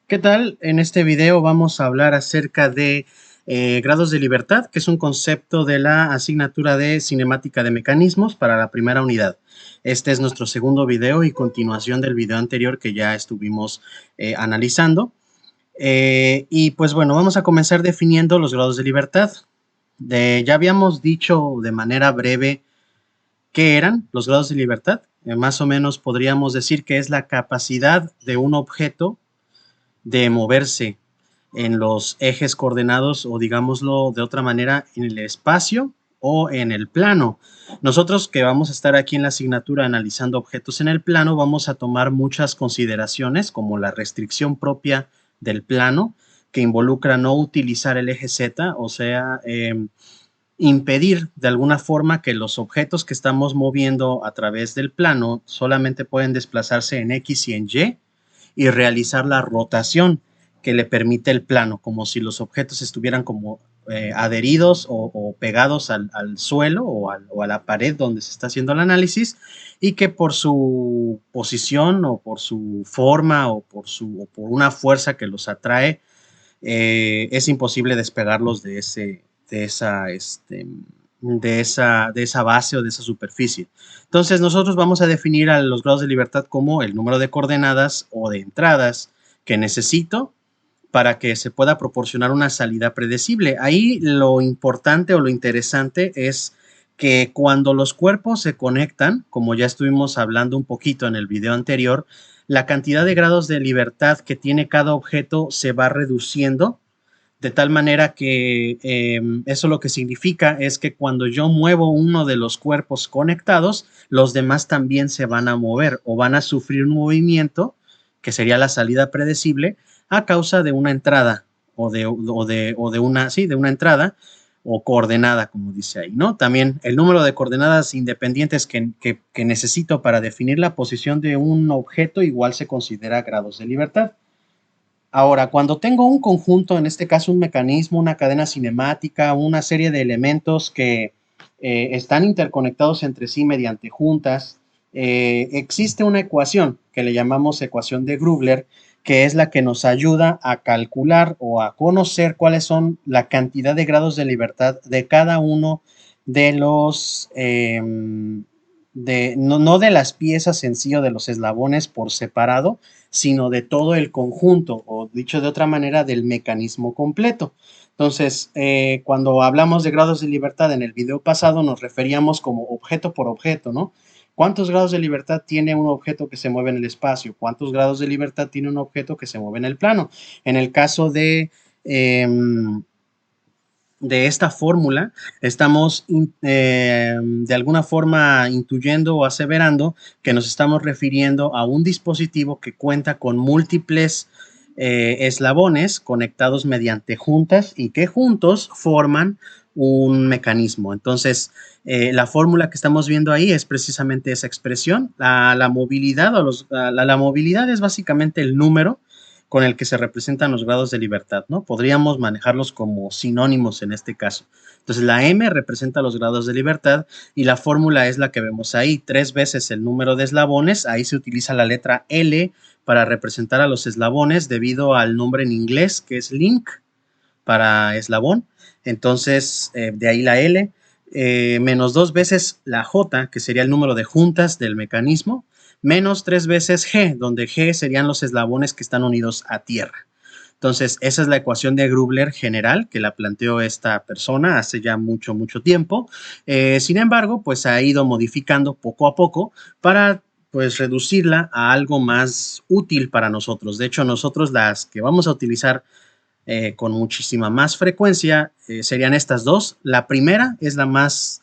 ¿Qué tal? En este video vamos a hablar acerca de grados de libertad, que es un concepto de la asignatura de cinemática de mecanismos para la primera unidad. Este es nuestro segundo video y continuación del video anterior que ya estuvimos analizando. Y pues bueno, vamos a comenzar definiendo los grados de libertad. Ya habíamos dicho de manera breve qué eran los grados de libertad. Más o menos podríamos decir que es la capacidad de un objeto de moverse en los ejes coordenados o digámoslo de otra manera, en el espacio o en el plano. Nosotros que vamos a estar aquí en la asignatura analizando objetos en el plano, vamos a tomar muchas consideraciones como la restricción propia del plano, que involucra no utilizar el eje Z, o sea, impedir de alguna forma que los objetos que estamos moviendo a través del plano solamente pueden desplazarse en X y en y realizar la rotación que le permite el plano, como si los objetos estuvieran como adheridos o pegados al suelo o a la pared donde se está haciendo el análisis y que por su posición o por su forma o por una fuerza que los atrae, es imposible despegarlos de esa base o de esa superficie. Entonces nosotros vamos a definir a los grados de libertad como el número de coordenadas o de entradas que necesito para que se pueda proporcionar una salida predecible. Ahí lo importante o lo interesante es que cuando los cuerpos se conectan, como ya estuvimos hablando un poquito en el video anterior, la cantidad de grados de libertad que tiene cada objeto se va reduciendo de tal manera que eso lo que significa es que cuando yo muevo uno de los cuerpos conectados, los demás también se van a mover o van a sufrir un movimiento, que sería la salida predecible, a causa de una entrada de una entrada o coordenada, como dice ahí, ¿no? También el número de coordenadas independientes que necesito para definir la posición de un objeto igual se considera grados de libertad. Ahora, cuando tengo un conjunto, en este caso un mecanismo, una cadena cinemática, una serie de elementos que están interconectados entre sí mediante juntas, existe una ecuación que le llamamos ecuación de Grubler, que es la que nos ayuda a calcular o a conocer cuáles son la cantidad de grados de libertad de cada uno de los, no de las piezas en sí o de los eslabones por separado, sino de todo el conjunto, o dicho de otra manera, del mecanismo completo. Entonces, cuando hablamos de grados de libertad en el video pasado, nos referíamos como objeto por objeto, ¿no? ¿Cuántos grados de libertad tiene un objeto que se mueve en el espacio? ¿Cuántos grados de libertad tiene un objeto que se mueve en el plano? En el caso de esta fórmula, estamos de alguna forma intuyendo o aseverando que nos estamos refiriendo a un dispositivo que cuenta con múltiples eslabones conectados mediante juntas y que juntos forman un mecanismo. Entonces, la fórmula que estamos viendo ahí es precisamente esa expresión. La movilidad la movilidad es básicamente el número con el que se representan los grados de libertad, ¿no? Podríamos manejarlos como sinónimos en este caso. Entonces, la M representa los grados de libertad y la fórmula es la que vemos ahí, 3 veces el número de eslabones. Ahí se utiliza la letra L para representar a los eslabones debido al nombre en inglés que es link para eslabón. Entonces, de ahí la L. Menos 2 veces la J, que sería el número de juntas del mecanismo, menos 3 veces G, donde G serían los eslabones que están unidos a tierra. Entonces, esa es la ecuación de Grubler general que la planteó esta persona hace ya mucho, mucho tiempo. Sin embargo, pues ha ido modificando poco a poco para pues reducirla a algo más útil para nosotros. De hecho, nosotros las que vamos a utilizar con muchísima más frecuencia serían estas dos. La primera es la más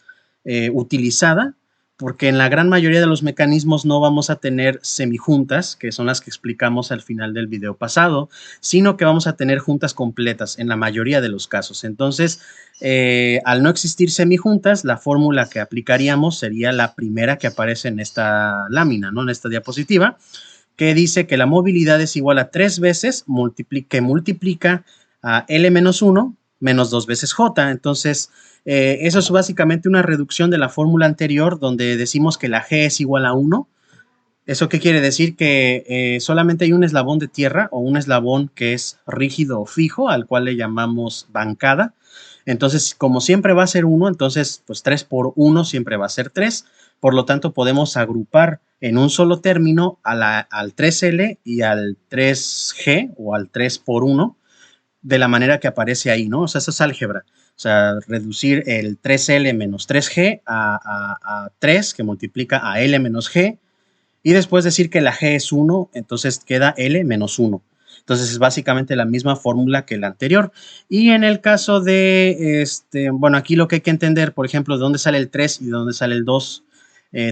utilizada porque en la gran mayoría de los mecanismos no vamos a tener semijuntas, que son las que explicamos al final del video pasado, sino que vamos a tener juntas completas en la mayoría de los casos. Entonces, al no existir semijuntas, la fórmula que aplicaríamos sería la primera que aparece en esta lámina, ¿no? En esta diapositiva, que dice que la movilidad es igual a 3 veces que multiplica a L-1 menos 2 veces J. Entonces, eso es básicamente una reducción de la fórmula anterior donde decimos que la G es igual a 1 ¿Eso qué quiere decir? Que solamente hay un eslabón de tierra o un eslabón que es rígido o fijo, al cual le llamamos bancada. Entonces, como siempre va a ser uno, entonces, pues 3 por uno siempre va a ser 3. Por lo tanto, podemos agrupar en un solo término al 3L y al 3G o al 3 por uno de la manera que aparece ahí, ¿no? O sea, eso es álgebra. O sea, reducir el 3L menos 3G a 3, que multiplica a L menos G, y después decir que la G es 1, entonces queda L menos 1. Entonces es básicamente la misma fórmula que la anterior. Y en el caso de, bueno, aquí lo que hay que entender, por ejemplo, de dónde sale el 3 y de dónde sale el 2,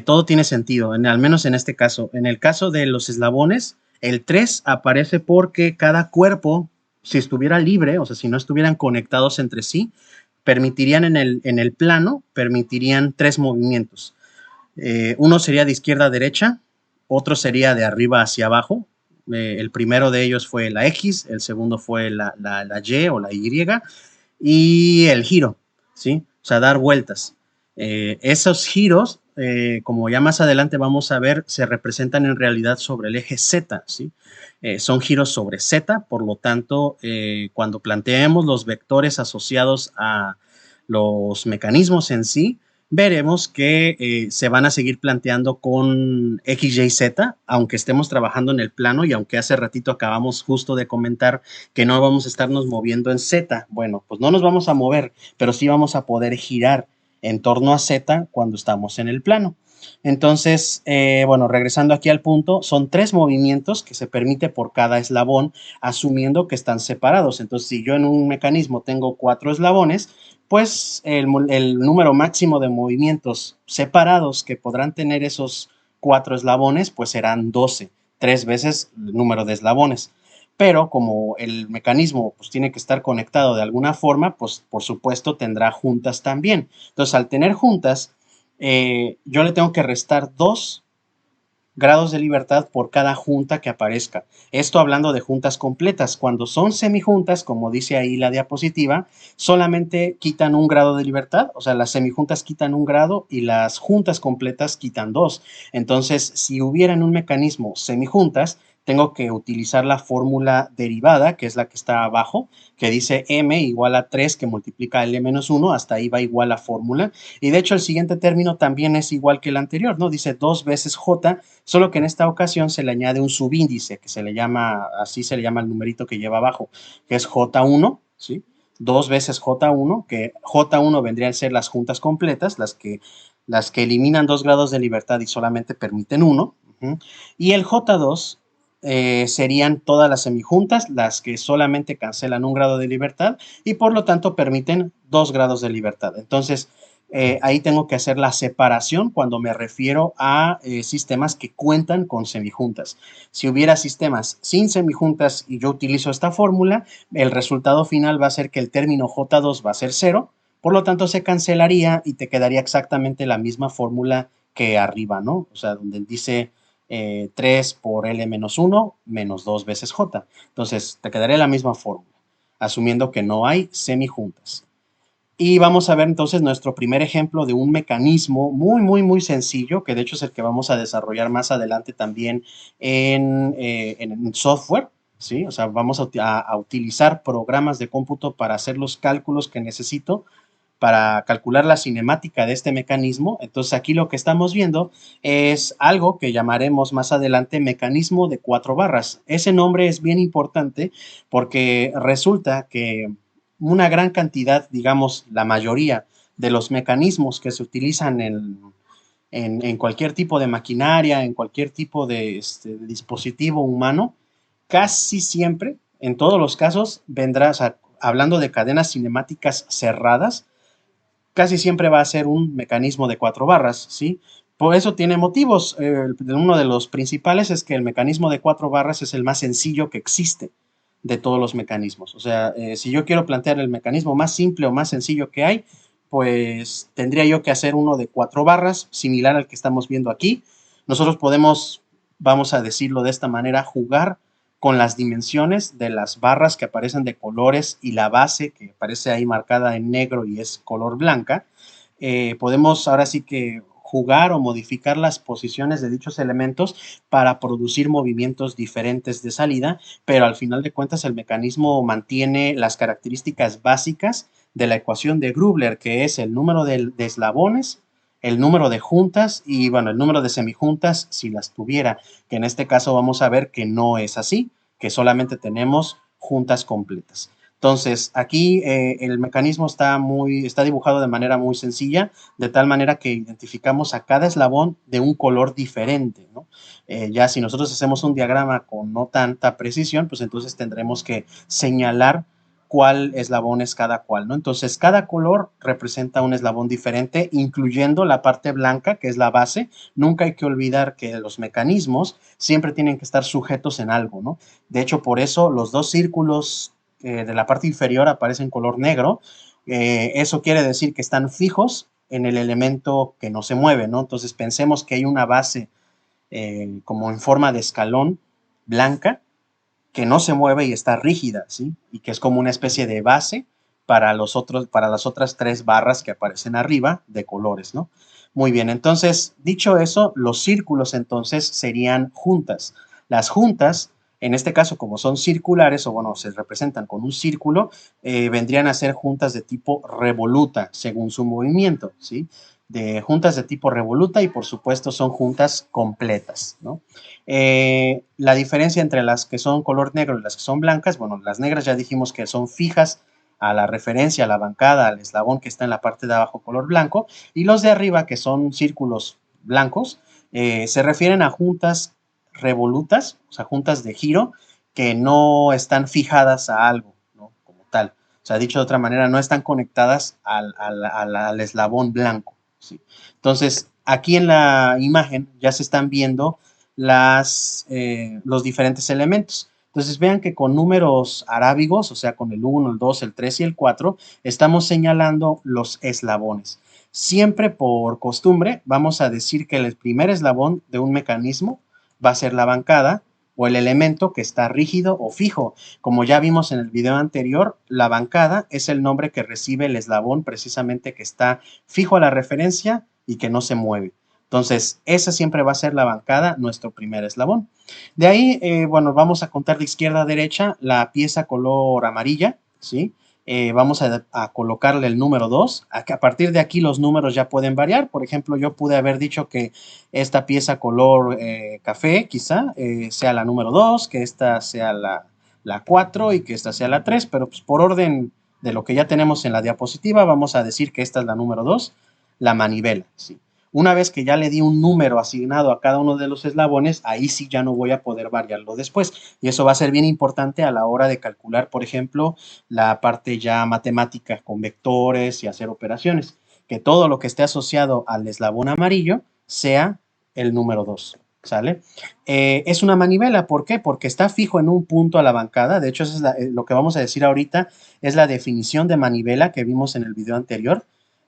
todo tiene sentido, al menos en este caso. En el caso de los eslabones, el 3 aparece porque cada cuerpo, si estuviera libre, o sea, si no estuvieran conectados entre sí, permitirían en el plano, permitirían 3 movimientos. Uno sería de izquierda a derecha, otro sería de arriba hacia abajo. El primero de ellos fue la X, el segundo fue la Y o la y el giro, ¿sí? O sea, dar vueltas. Esos giros, como ya más adelante vamos a ver, se representan en realidad sobre el eje Z, ¿sí? Son giros sobre Z, por lo tanto, cuando planteemos los vectores asociados a los mecanismos en sí, veremos que se van a seguir planteando con X, Y, Z, aunque estemos trabajando en el plano y aunque hace ratito acabamos justo de comentar que no vamos a estarnos moviendo en Z. Bueno, pues no nos vamos a mover, pero sí vamos a poder girar en torno a Z cuando estamos en el plano. Entonces, bueno, regresando aquí al punto, son 3 movimientos que se permite por cada eslabón, asumiendo que están separados. Entonces, si yo en un mecanismo tengo 4 eslabones, pues el número máximo de movimientos separados que podrán tener esos 4 eslabones, pues serán 12, 3 veces el número de eslabones. Pero como el mecanismo pues, tiene que estar conectado de alguna forma, pues por supuesto tendrá juntas también. Entonces, al tener juntas, yo le tengo que restar 2 grados de libertad por cada junta que aparezca. Esto hablando de juntas completas. Cuando son semijuntas, como dice ahí la diapositiva, solamente quitan 1 grado de libertad, o sea, las semijuntas quitan 1 grado y las juntas completas quitan 2. Entonces, si hubiera en un mecanismo semijuntas, tengo que utilizar la fórmula derivada, que es la que está abajo, que dice m igual a 3 que multiplica l menos 1, hasta ahí va igual la fórmula. Y de hecho el siguiente término también es igual que el anterior, ¿no? Dice 2 veces j, solo que en esta ocasión se le añade un subíndice, que se le llama, así se le llama el numerito que lleva abajo, que es J1, ¿sí? 2 veces J1, que J1 vendrían a ser las juntas completas, las que eliminan 2 grados de libertad y solamente permiten 1. Y el J2 serían todas las semijuntas, las que solamente cancelan 1 grado de libertad y por lo tanto permiten 2 grados de libertad. Entonces, ahí tengo que hacer la separación cuando me refiero a sistemas que cuentan con semijuntas. Si hubiera sistemas sin semijuntas y yo utilizo esta fórmula, el resultado final va a ser que el término J2 va a ser 0, por lo tanto se cancelaría y te quedaría exactamente la misma fórmula que arriba, ¿no? O sea, donde dice 3 por L menos 1 menos 2 veces J. Entonces, te quedaría la misma fórmula, asumiendo que no hay semijuntas. Y vamos a ver entonces nuestro primer ejemplo de un mecanismo muy sencillo, que de hecho es el que vamos a desarrollar más adelante también en software, ¿sí? O sea, vamos a utilizar programas de cómputo para hacer los cálculos que necesito para calcular la cinemática de este mecanismo. Entonces aquí lo que estamos viendo es algo que llamaremos más adelante mecanismo de 4 barras. Ese nombre es bien importante porque resulta que una gran cantidad, digamos la mayoría de los mecanismos que se utilizan en cualquier tipo de maquinaria, en cualquier tipo de dispositivo humano, casi siempre, en todos los casos, vendrá, o sea, hablando de cadenas cinemáticas cerradas, casi siempre va a ser un mecanismo de 4 barras, ¿sí? Por eso tiene motivos. Uno de los principales es que el mecanismo de 4 barras es el más sencillo que existe de todos los mecanismos. O sea, si yo quiero plantear el mecanismo más simple o más sencillo que hay, pues tendría yo que hacer uno de 4 barras, similar al que estamos viendo aquí. Nosotros podemos, vamos a decirlo de esta manera, jugar con las dimensiones de las barras que aparecen de colores y la base que aparece ahí marcada en negro y es color blanca. Podemos ahora sí que jugar o modificar las posiciones de dichos elementos para producir movimientos diferentes de salida, pero al final de cuentas el mecanismo mantiene las características básicas de la ecuación de Grubler, que es el número de eslabones, el número de juntas y, bueno, el número de semijuntas si las tuviera, que en este caso vamos a ver que no es así, que solamente tenemos juntas completas. Entonces, aquí el mecanismo está dibujado de manera muy sencilla, de tal manera que identificamos a cada eslabón de un color diferente, ¿no? Ya si nosotros hacemos un diagrama con no tanta precisión, pues entonces tendremos que señalar cuál eslabón es cada cual, ¿no? Entonces, cada color representa un eslabón diferente, incluyendo la parte blanca, que es la base. Nunca hay que olvidar que los mecanismos siempre tienen que estar sujetos en algo, ¿no? De hecho, por eso los dos círculos de la parte inferior aparecen color negro. Eso quiere decir que están fijos en el elemento que no se mueve, ¿no? Entonces, pensemos que hay una base como en forma de escalón blanca que no se mueve y está rígida, ¿sí? Y que es como una especie de base para las otras tres barras que aparecen arriba de colores, ¿no? Muy bien, entonces, dicho eso, los círculos entonces serían juntas. Las juntas, en este caso, como son circulares, o bueno, se representan con un círculo, vendrían a ser juntas de tipo revoluta, según su movimiento, ¿sí? De juntas de tipo revoluta y por supuesto son juntas completas, ¿no? La diferencia entre las que son color negro y las que son blancas, bueno, las negras ya dijimos que son fijas a la referencia, a la bancada, al eslabón que está en la parte de abajo color blanco, y los de arriba, que son círculos blancos, se refieren a juntas revolutas, o sea, juntas de giro, que no están fijadas a algo, ¿no? Como tal. O sea, dicho de otra manera, no están conectadas al eslabón blanco, ¿sí? Entonces, aquí en la imagen ya se están viendo los diferentes elementos. Entonces vean que con números arábigos, o sea, con el 1, el 2, el 3 y el 4, estamos señalando los eslabones. Siempre por costumbre vamos a decir que el primer eslabón de un mecanismo va a ser la bancada o el elemento que está rígido o fijo. Como ya vimos en el video anterior, la bancada es el nombre que recibe el eslabón precisamente que está fijo a la referencia y que no se mueve. Entonces, esa siempre va a ser la bancada, nuestro primer eslabón. De ahí, bueno, vamos a contar de izquierda a derecha la pieza color amarilla, ¿sí? Vamos a colocarle el número 2. A partir de aquí los números ya pueden variar. Por ejemplo, yo pude haber dicho que esta pieza color café quizá sea la número 2, que esta sea la 4 y que esta sea la 3, pero pues por orden de lo que ya tenemos en la diapositiva, vamos a decir que esta es la número 2, la manivela, ¿sí? Una vez que ya le di un número asignado a cada uno de los eslabones, ahí sí ya no voy a poder variarlo después. Y eso va a ser bien importante a la hora de calcular, por ejemplo, la parte ya matemática con vectores y hacer operaciones. Que todo lo que esté asociado al eslabón amarillo sea el número 2. ¿Sale? Es una manivela, ¿por qué? Porque está fijo en un punto a la bancada. De hecho, eso es lo que vamos a decir ahorita, es la definición de manivela que vimos en el video anterior.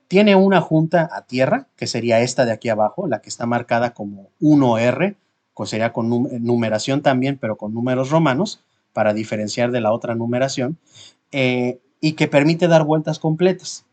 Tiene una junta a tierra, que sería esta de aquí abajo, la que está marcada como 1R, que sería con numeración también, pero con números romanos, para diferenciar de la otra numeración, y que permite dar vueltas completas.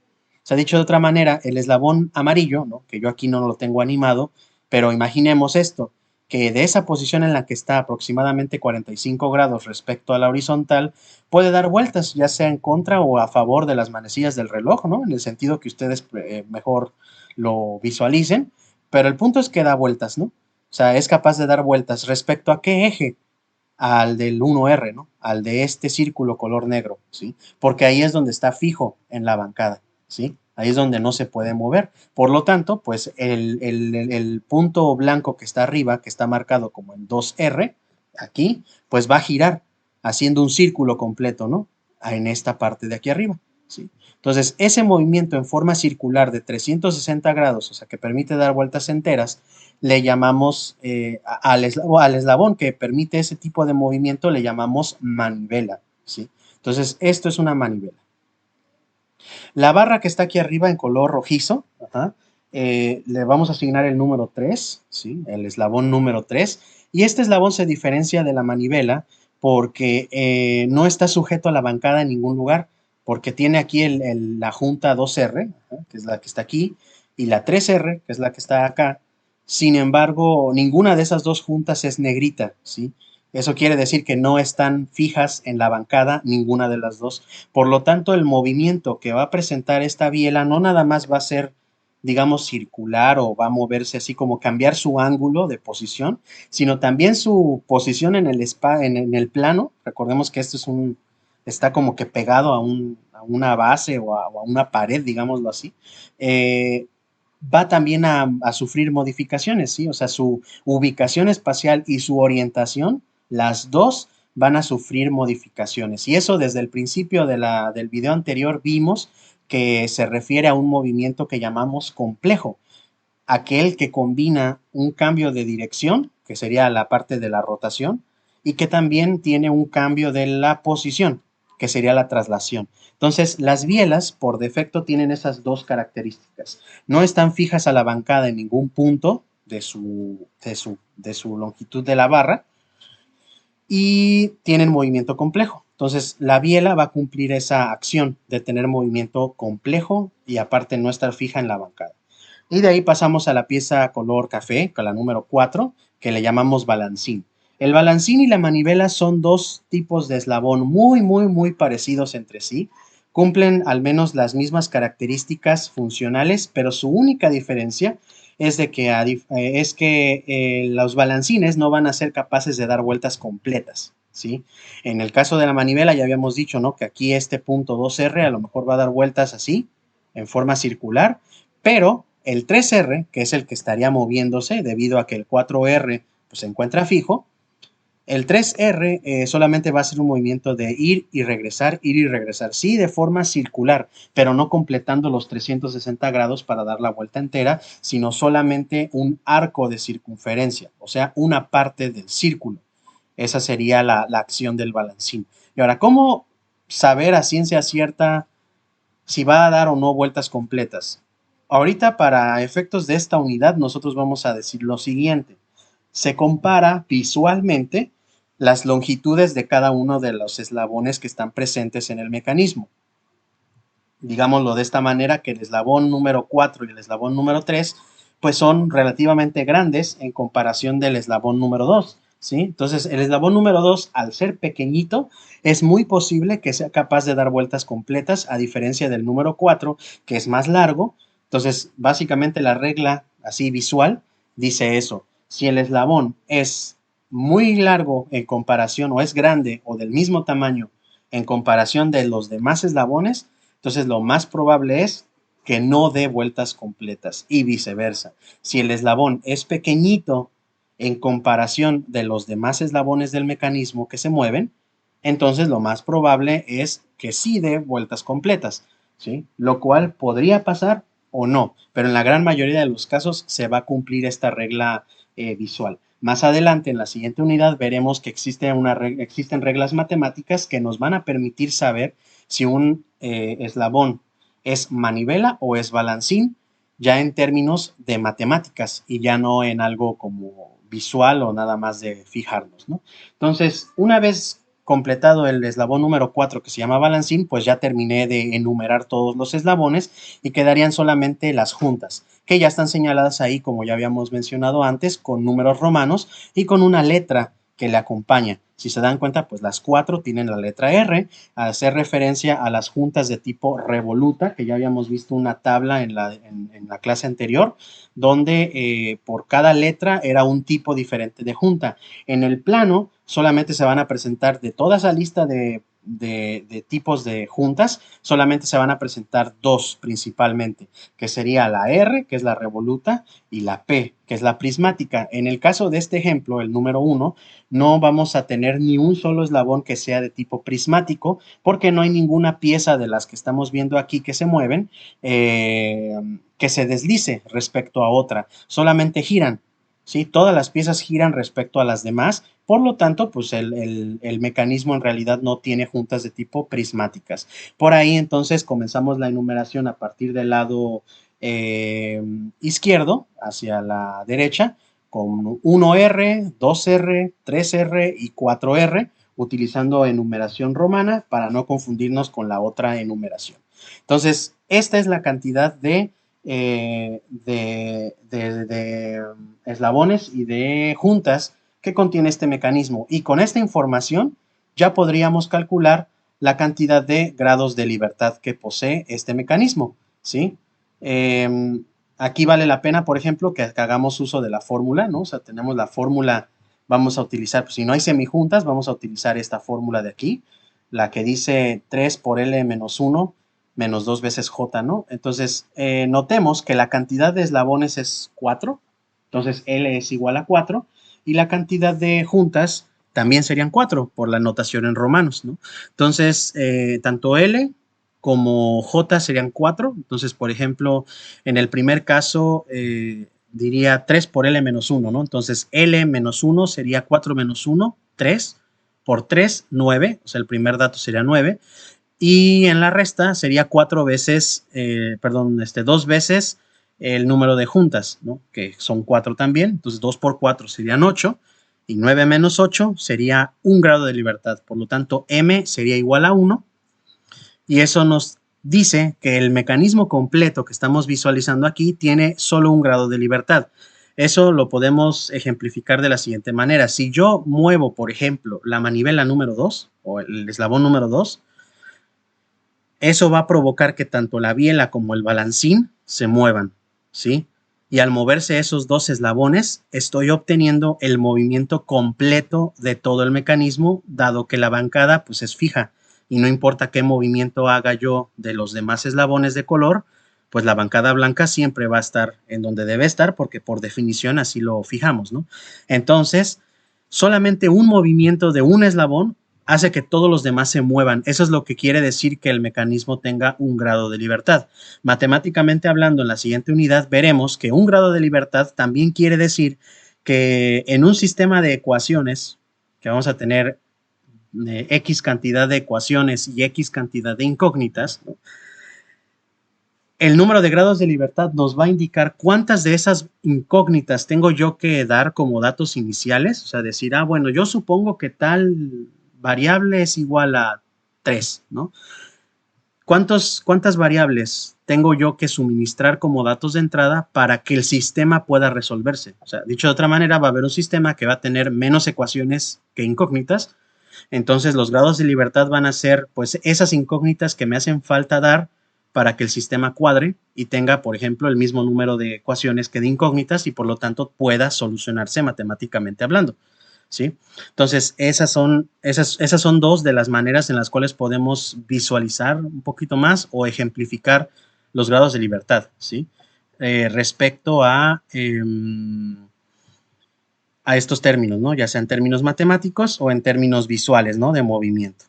Se ha dicho de otra manera, el eslabón amarillo, ¿no? Que yo aquí no lo tengo animado, pero imaginemos esto, que de esa posición en la que está aproximadamente 45 grados respecto a la horizontal, puede dar vueltas, ya sea en contra o a favor de las manecillas del reloj, ¿no? En el sentido que ustedes mejor lo visualicen, pero el punto es que da vueltas, ¿no? O sea, es capaz de dar vueltas respecto a qué eje, al del 1R, ¿no? Al de este círculo color negro, ¿sí? Porque ahí es donde está fijo en la bancada, ¿sí? Ahí es donde no se puede mover. Por lo tanto, pues el punto blanco que está arriba, que está marcado como en 2R, aquí, pues va a girar haciendo un círculo completo, ¿no? En esta parte de aquí arriba, ¿sí? Entonces, ese movimiento en forma circular de 360 grados, o sea, que permite dar vueltas enteras, le llamamos al eslabón que permite ese tipo de movimiento, le llamamos manivela, ¿sí? Entonces, esto es una manivela. La barra que está aquí arriba en color rojizo, ajá, le vamos a asignar el número 3, ¿sí? El eslabón número 3. Y este eslabón se diferencia de la manivela porque no está sujeto a la bancada en ningún lugar, porque tiene aquí la junta 2R, ajá, que es la que está aquí, y la 3R, que es la que está acá. Sin embargo, ninguna de esas dos juntas es negrita, ¿sí? Eso quiere decir que no están fijas en la bancada ninguna de las dos. Por lo tanto, el movimiento que va a presentar esta biela no nada más va a ser, digamos, circular o va a moverse así como cambiar su ángulo de posición, sino también su posición en en el plano. Recordemos que esto es está como que pegado a, a una base o a una pared, digámoslo así. Eh, Va también a sufrir modificaciones, ¿sí? O sea, su ubicación espacial y su orientación, las dos van a sufrir modificaciones. Y eso desde el principio del video anterior vimos que se refiere a un movimiento que llamamos complejo, aquel que combina un cambio de dirección, que sería la parte de la rotación, y que también tiene un cambio de la posición, que sería la traslación. Entonces, las bielas por defecto tienen esas dos características. No están fijas a la bancada en ningún punto de su longitud de la barra y tienen movimiento complejo. Entonces, la biela va a cumplir esa acción de tener movimiento complejo y aparte no estar fija en la bancada. Y de ahí pasamos a la pieza color café, con la número 4, que le llamamos balancín. El balancín y la manivela son dos tipos de eslabón muy parecidos entre sí. Cumplen al menos las mismas características funcionales, pero su única diferencia es de que, los balancines no van a ser capaces de dar vueltas completas, ¿sí? En el caso de la manivela ya habíamos dicho, ¿no? Que aquí este punto 2R a lo mejor va a dar vueltas así, en forma circular, pero el 3R, que es el que estaría moviéndose debido a que el 4R pues, se encuentra fijo, el 3R solamente va a ser un movimiento de ir y regresar, sí, de forma circular, pero no completando los 360 grados para dar la vuelta entera, sino solamente un arco de circunferencia, o sea, una parte del círculo. Esa sería la acción del balancín. Y ahora, ¿cómo saber a ciencia cierta si va a dar o no vueltas completas? Ahorita, para efectos de esta unidad, nosotros vamos a decir lo siguiente. Se compara visualmente las longitudes de cada uno de los eslabones que están presentes en el mecanismo. Digámoslo de esta manera, que el eslabón número 4 y el eslabón número 3 pues son relativamente grandes en comparación del eslabón número 2. ¿Sí? Entonces, el eslabón número 2, al ser pequeñito, es muy posible que sea capaz de dar vueltas completas, a diferencia del número 4, que es más largo. Entonces, básicamente la regla así visual dice eso. Si el eslabón es muy largo en comparación, o es grande o del mismo tamaño en comparación de los demás eslabones, entonces lo más probable es que no dé vueltas completas y viceversa. Si el eslabón es pequeñito en comparación de los demás eslabones del mecanismo que se mueven, entonces lo más probable es que sí dé vueltas completas, ¿sí? Lo cual podría pasar o no, pero en la gran mayoría de los casos se va a cumplir esta regla visual. Más adelante, en la siguiente unidad, veremos que existen reglas matemáticas que nos van a permitir saber si un eslabón es manivela o es balancín, ya en términos de matemáticas y ya no en algo como visual o nada más de fijarnos, ¿no? Entonces, una vez completado el eslabón número 4 que se llama balancín, pues ya terminé de enumerar todos los eslabones y quedarían solamente las juntas, que ya están señaladas ahí, como ya habíamos mencionado antes, con números romanos y con una letra que le acompaña. Si se dan cuenta, pues las 4 tienen la letra R, a hacer referencia a las juntas de tipo revoluta, que ya habíamos visto una tabla en la clase anterior, donde por cada letra era un tipo diferente de junta. En el plano solamente se van a presentar de toda esa lista de tipos de juntas, solamente se van a presentar dos principalmente, que sería la R, que es la revoluta, y la P, que es la prismática. En el caso de este ejemplo, el número 1, no vamos a tener ni un solo eslabón que sea de tipo prismático, porque no hay ninguna pieza de las que estamos viendo aquí que se mueven, que se deslice respecto a otra, solamente giran. ¿Sí? Todas las piezas giran respecto a las demás, por lo tanto, pues el mecanismo en realidad no tiene juntas de tipo prismáticas. Por ahí entonces comenzamos la enumeración a partir del lado izquierdo hacia la derecha, con 1R, 2R, 3R y 4R, utilizando enumeración romana para no confundirnos con la otra enumeración. Entonces, esta es la cantidad de de eslabones y de juntas que contiene este mecanismo. Y con esta información ya podríamos calcular la cantidad de grados de libertad que posee este mecanismo, ¿sí? Aquí vale la pena, por ejemplo, que hagamos uso de la fórmula, ¿no? O sea, tenemos la fórmula, vamos a utilizar, pues, si no hay semijuntas, vamos a utilizar esta fórmula de aquí, la que dice 3 por L menos 1 menos 2 veces J, ¿no? Entonces, notemos que la cantidad de eslabones es 4, entonces L es igual a 4, y la cantidad de juntas también serían 4 por la notación en romanos, ¿no? Entonces, tanto L como J serían 4. Entonces, por ejemplo, en el primer caso diría 3 por L menos 1, ¿no? Entonces, L menos 1 sería 4 menos 1, 3, por 3, 9, o sea, el primer dato sería 9, y en la resta sería 4 veces, dos veces el número de juntas, ¿no? Que son 4 también, entonces 2 por 4 serían 8, y 9 menos 8 sería 1 grado de libertad, por lo tanto M sería igual a 1, y eso nos dice que el mecanismo completo que estamos visualizando aquí tiene solo 1 grado de libertad. Eso lo podemos ejemplificar de la siguiente manera. Si yo muevo, por ejemplo, la manivela número 2 o el eslabón número 2, eso va a provocar que tanto la biela como el balancín se muevan, ¿sí? Y al moverse esos dos eslabones, estoy obteniendo el movimiento completo de todo el mecanismo, dado que la bancada pues es fija y no importa qué movimiento haga yo de los demás eslabones de color, pues la bancada blanca siempre va a estar en donde debe estar porque por definición así lo fijamos, ¿no? Entonces, solamente un movimiento de un eslabón hace que todos los demás se muevan. Eso es lo que quiere decir que el mecanismo tenga un grado de libertad. Matemáticamente hablando, en la siguiente unidad veremos que un grado de libertad también quiere decir que en un sistema de ecuaciones, que vamos a tener X cantidad de ecuaciones y X cantidad de incógnitas, ¿no? El número de grados de libertad nos va a indicar cuántas de esas incógnitas tengo yo que dar como datos iniciales, o sea, decir, bueno, yo supongo que tal variable es igual a 3, ¿no? ¿Cuántas variables tengo yo que suministrar como datos de entrada para que el sistema pueda resolverse? O sea, dicho de otra manera, va a haber un sistema que va a tener menos ecuaciones que incógnitas, entonces los grados de libertad van a ser pues esas incógnitas que me hacen falta dar para que el sistema cuadre y tenga, por ejemplo, el mismo número de ecuaciones que de incógnitas y por lo tanto pueda solucionarse matemáticamente hablando, ¿sí? Entonces, esas son dos de las maneras en las cuales podemos visualizar un poquito más o ejemplificar los grados de libertad, ¿sí? Respecto a estos términos, ¿no? Ya sea en términos matemáticos o en términos visuales, ¿no? De movimiento.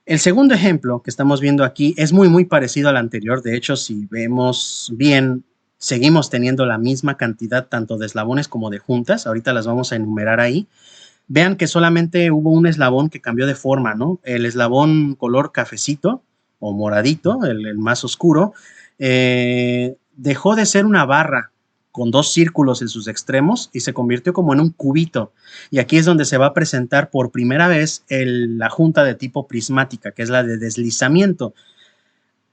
El segundo ejemplo que estamos viendo aquí es muy parecido al anterior. De hecho, si vemos bien, seguimos teniendo la misma cantidad tanto de eslabones como de juntas. Ahorita las vamos a enumerar ahí. Vean que solamente hubo un eslabón que cambió de forma, ¿no? El eslabón color cafecito o moradito, el más oscuro, dejó de ser una barra con dos círculos en sus extremos y se convirtió como en un cubito. Y aquí es donde se va a presentar por primera vez la junta de tipo prismática, que es la de deslizamiento.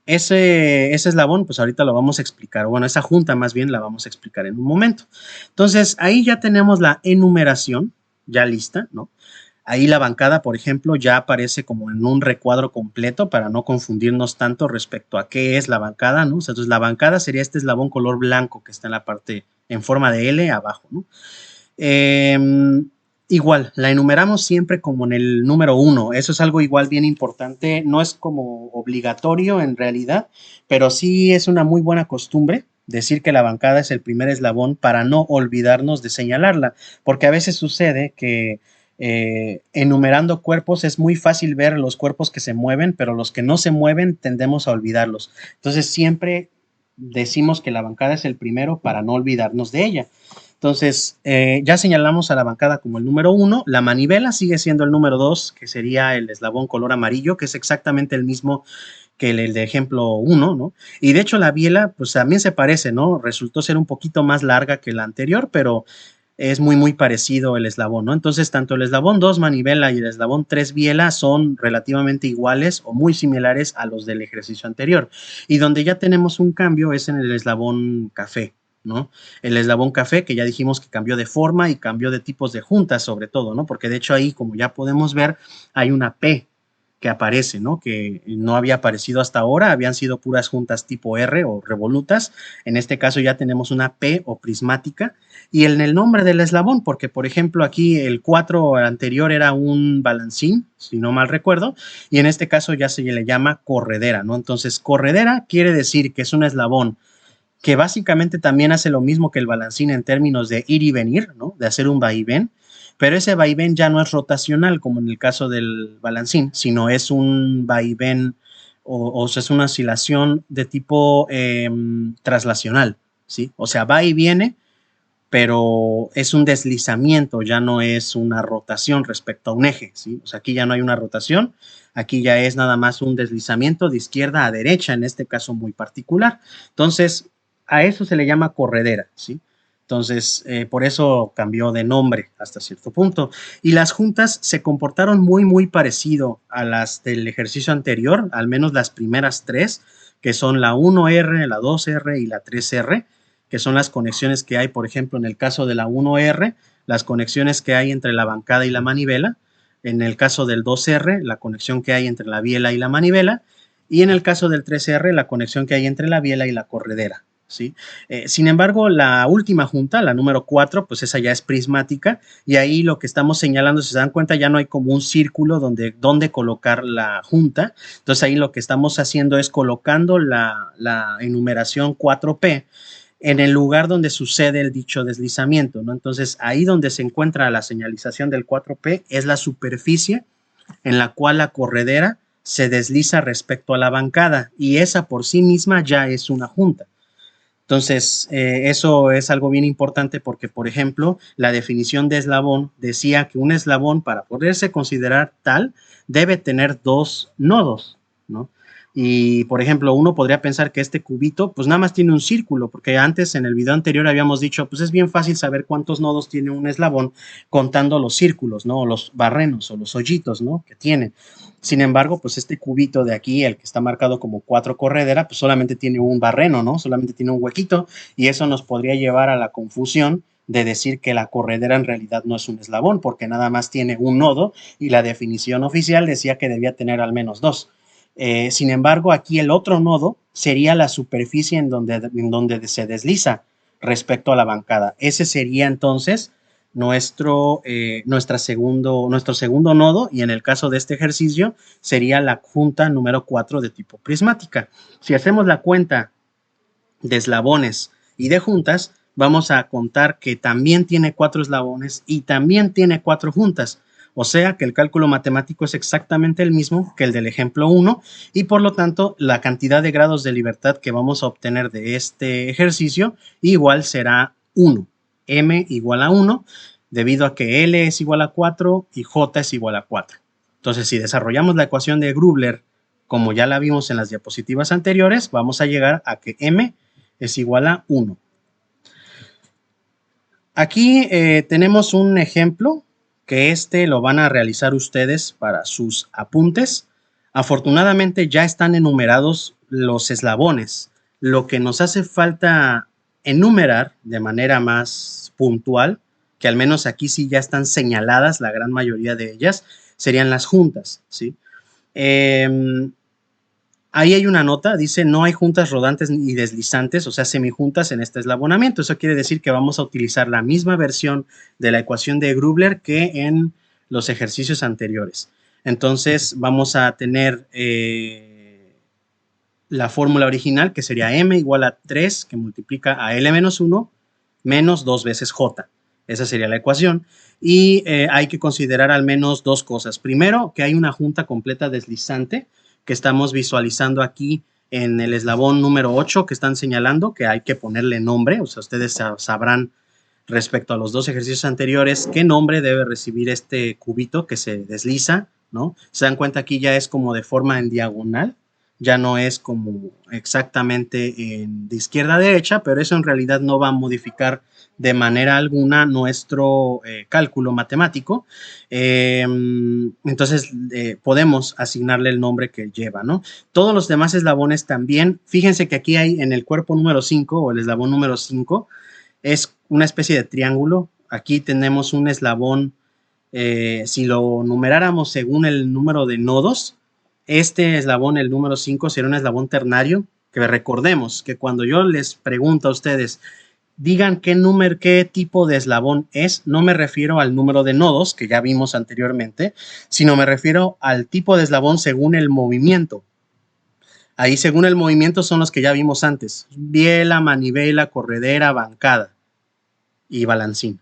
Ese eslabón, pues ahorita lo vamos a explicar. Bueno, esa junta más bien la vamos a explicar en un momento. Entonces, ahí ya tenemos la enumeración ya lista, ¿no? Ahí la bancada, por ejemplo, ya aparece como en un recuadro completo para no confundirnos tanto respecto a qué es la bancada, ¿no? O sea, entonces la bancada sería este eslabón color blanco que está en la parte en forma de L abajo, ¿no? Igual, la enumeramos siempre como en el número 1. Eso es algo igual bien importante. No es como obligatorio en realidad, pero sí es una muy buena costumbre decir que la bancada es el primer eslabón para no olvidarnos de señalarla, porque a veces sucede que enumerando cuerpos es muy fácil ver los cuerpos que se mueven, pero los que no se mueven tendemos a olvidarlos. Entonces siempre decimos que la bancada es el primero para no olvidarnos de ella. Entonces, ya señalamos a la bancada como el número 1, la manivela sigue siendo el número 2, que sería el eslabón color amarillo, que es exactamente el mismo que el de ejemplo 1, ¿no? Y de hecho la biela, pues también se parece, ¿no? Resultó ser un poquito más larga que la anterior, pero es muy, muy parecido el eslabón, ¿no? Entonces, tanto el eslabón 2 manivela y el eslabón 3 biela son relativamente iguales o muy similares a los del ejercicio anterior. Y donde ya tenemos un cambio es en el eslabón café, ¿no? El eslabón café, que ya dijimos que cambió de forma y cambió de tipos de juntas, sobre todo, ¿no? Porque de hecho ahí, como ya podemos ver, hay una P que aparece, ¿no? Que no había aparecido hasta ahora, habían sido puras juntas tipo R o revolutas. En este caso ya tenemos una P o prismática. Y en el nombre del eslabón, porque por ejemplo aquí el 4 anterior era un balancín, si no mal recuerdo, y en este caso ya se le llama corredera, ¿no? Entonces, corredera quiere decir que es un eslabón que básicamente también hace lo mismo que el balancín en términos de ir y venir, ¿no? De hacer un vaivén, pero ese vaivén ya no es rotacional como en el caso del balancín, sino es un vaivén o sea, es una oscilación de tipo traslacional, ¿sí? O sea, va y viene, pero es un deslizamiento, ya no es una rotación respecto a un eje, ¿sí? O sea, aquí ya no hay una rotación, aquí ya es nada más un deslizamiento de izquierda a derecha, en este caso muy particular. Entonces, a eso se le llama corredera, ¿sí? Entonces, por eso cambió de nombre hasta cierto punto. Y las juntas se comportaron muy, muy parecido a las del ejercicio anterior, al menos las primeras tres, que son la 1R, la 2R y la 3R, que son las conexiones que hay, por ejemplo, en el caso de la 1R, las conexiones que hay entre la bancada y la manivela, en el caso del 2R, la conexión que hay entre la biela y la manivela, y en el caso del 3R, la conexión que hay entre la biela y la corredera. ¿Sí? Sin embargo, la última junta, la número 4, pues esa ya es prismática y ahí lo que estamos señalando, si se dan cuenta, ya no hay como un círculo donde colocar la junta. Entonces ahí lo que estamos haciendo es colocando la enumeración 4P en el lugar donde sucede el dicho deslizamiento, ¿no? Entonces, ahí donde se encuentra la señalización del 4P es la superficie en la cual la corredera se desliza respecto a la bancada y esa por sí misma ya es una junta. Entonces, eso es algo bien importante porque, por ejemplo, la definición de eslabón decía que un eslabón, para poderse considerar tal, debe tener dos nodos, ¿no? Y, por ejemplo, uno podría pensar que este cubito, pues nada más tiene un círculo, porque antes en el video anterior habíamos dicho, pues es bien fácil saber cuántos nodos tiene un eslabón contando los círculos, ¿no? O los barrenos o los hoyitos, ¿no? Que tiene. Sin embargo, pues este cubito de aquí, el que está marcado como 4 corredera, pues solamente tiene un barreno, ¿no? Solamente tiene un huequito y eso nos podría llevar a la confusión de decir que la corredera en realidad no es un eslabón porque nada más tiene un nodo y la definición oficial decía que debía tener al menos dos. Sin embargo, aquí el otro nodo sería la superficie en donde se desliza respecto a la bancada. Ese sería entonces nuestro segundo nodo y en el caso de este ejercicio sería la junta número 4 de tipo prismática. Si hacemos la cuenta de eslabones y de juntas, vamos a contar que también tiene 4 eslabones y también tiene 4 juntas. O sea que el cálculo matemático es exactamente el mismo que el del ejemplo 1 y por lo tanto la cantidad de grados de libertad que vamos a obtener de este ejercicio igual será 1. M igual a 1 debido a que L es igual a 4 y J es igual a 4. Entonces, si desarrollamos la ecuación de Grubler como ya la vimos en las diapositivas anteriores, vamos a llegar a que M es igual a 1. Aquí tenemos un ejemplo que lo van a realizar ustedes para sus apuntes. Afortunadamente ya están enumerados los eslabones. Lo que nos hace falta enumerar de manera más puntual, que al menos aquí sí ya están señaladas la gran mayoría de ellas, serían las juntas, ¿sí? Ahí hay una nota, dice no hay juntas rodantes ni deslizantes, o sea, semijuntas en este eslabonamiento. Eso quiere decir que vamos a utilizar la misma versión de la ecuación de Grubler que en los ejercicios anteriores. Entonces, vamos a tener la fórmula original, que sería m igual a 3, que multiplica a L menos 1, menos 2 veces J. Esa sería la ecuación. Y hay que considerar al menos dos cosas. Primero, que hay una junta completa deslizante, que estamos visualizando aquí en el eslabón número 8 que están señalando, que hay que ponerle nombre, o sea, ustedes sabrán respecto a los dos ejercicios anteriores qué nombre debe recibir este cubito que se desliza, ¿no? Se dan cuenta aquí ya es como de forma en diagonal, ya no es como exactamente de izquierda a derecha, pero eso en realidad no va a modificar de manera alguna nuestro cálculo matemático. Entonces podemos asignarle el nombre que lleva, ¿no? Todos los demás eslabones también, fíjense que aquí hay en el cuerpo número 5 o el eslabón número 5, es una especie de triángulo. Aquí tenemos un eslabón, si lo numeráramos según el número de nodos, este eslabón, el número 5, sería un eslabón ternario, que recordemos que cuando yo les pregunto a ustedes, digan qué número, qué tipo de eslabón es, no me refiero al número de nodos, que ya vimos anteriormente, sino me refiero al tipo de eslabón según el movimiento. Ahí, según el movimiento, son los que ya vimos antes: biela, manivela, corredera, bancada y balancín.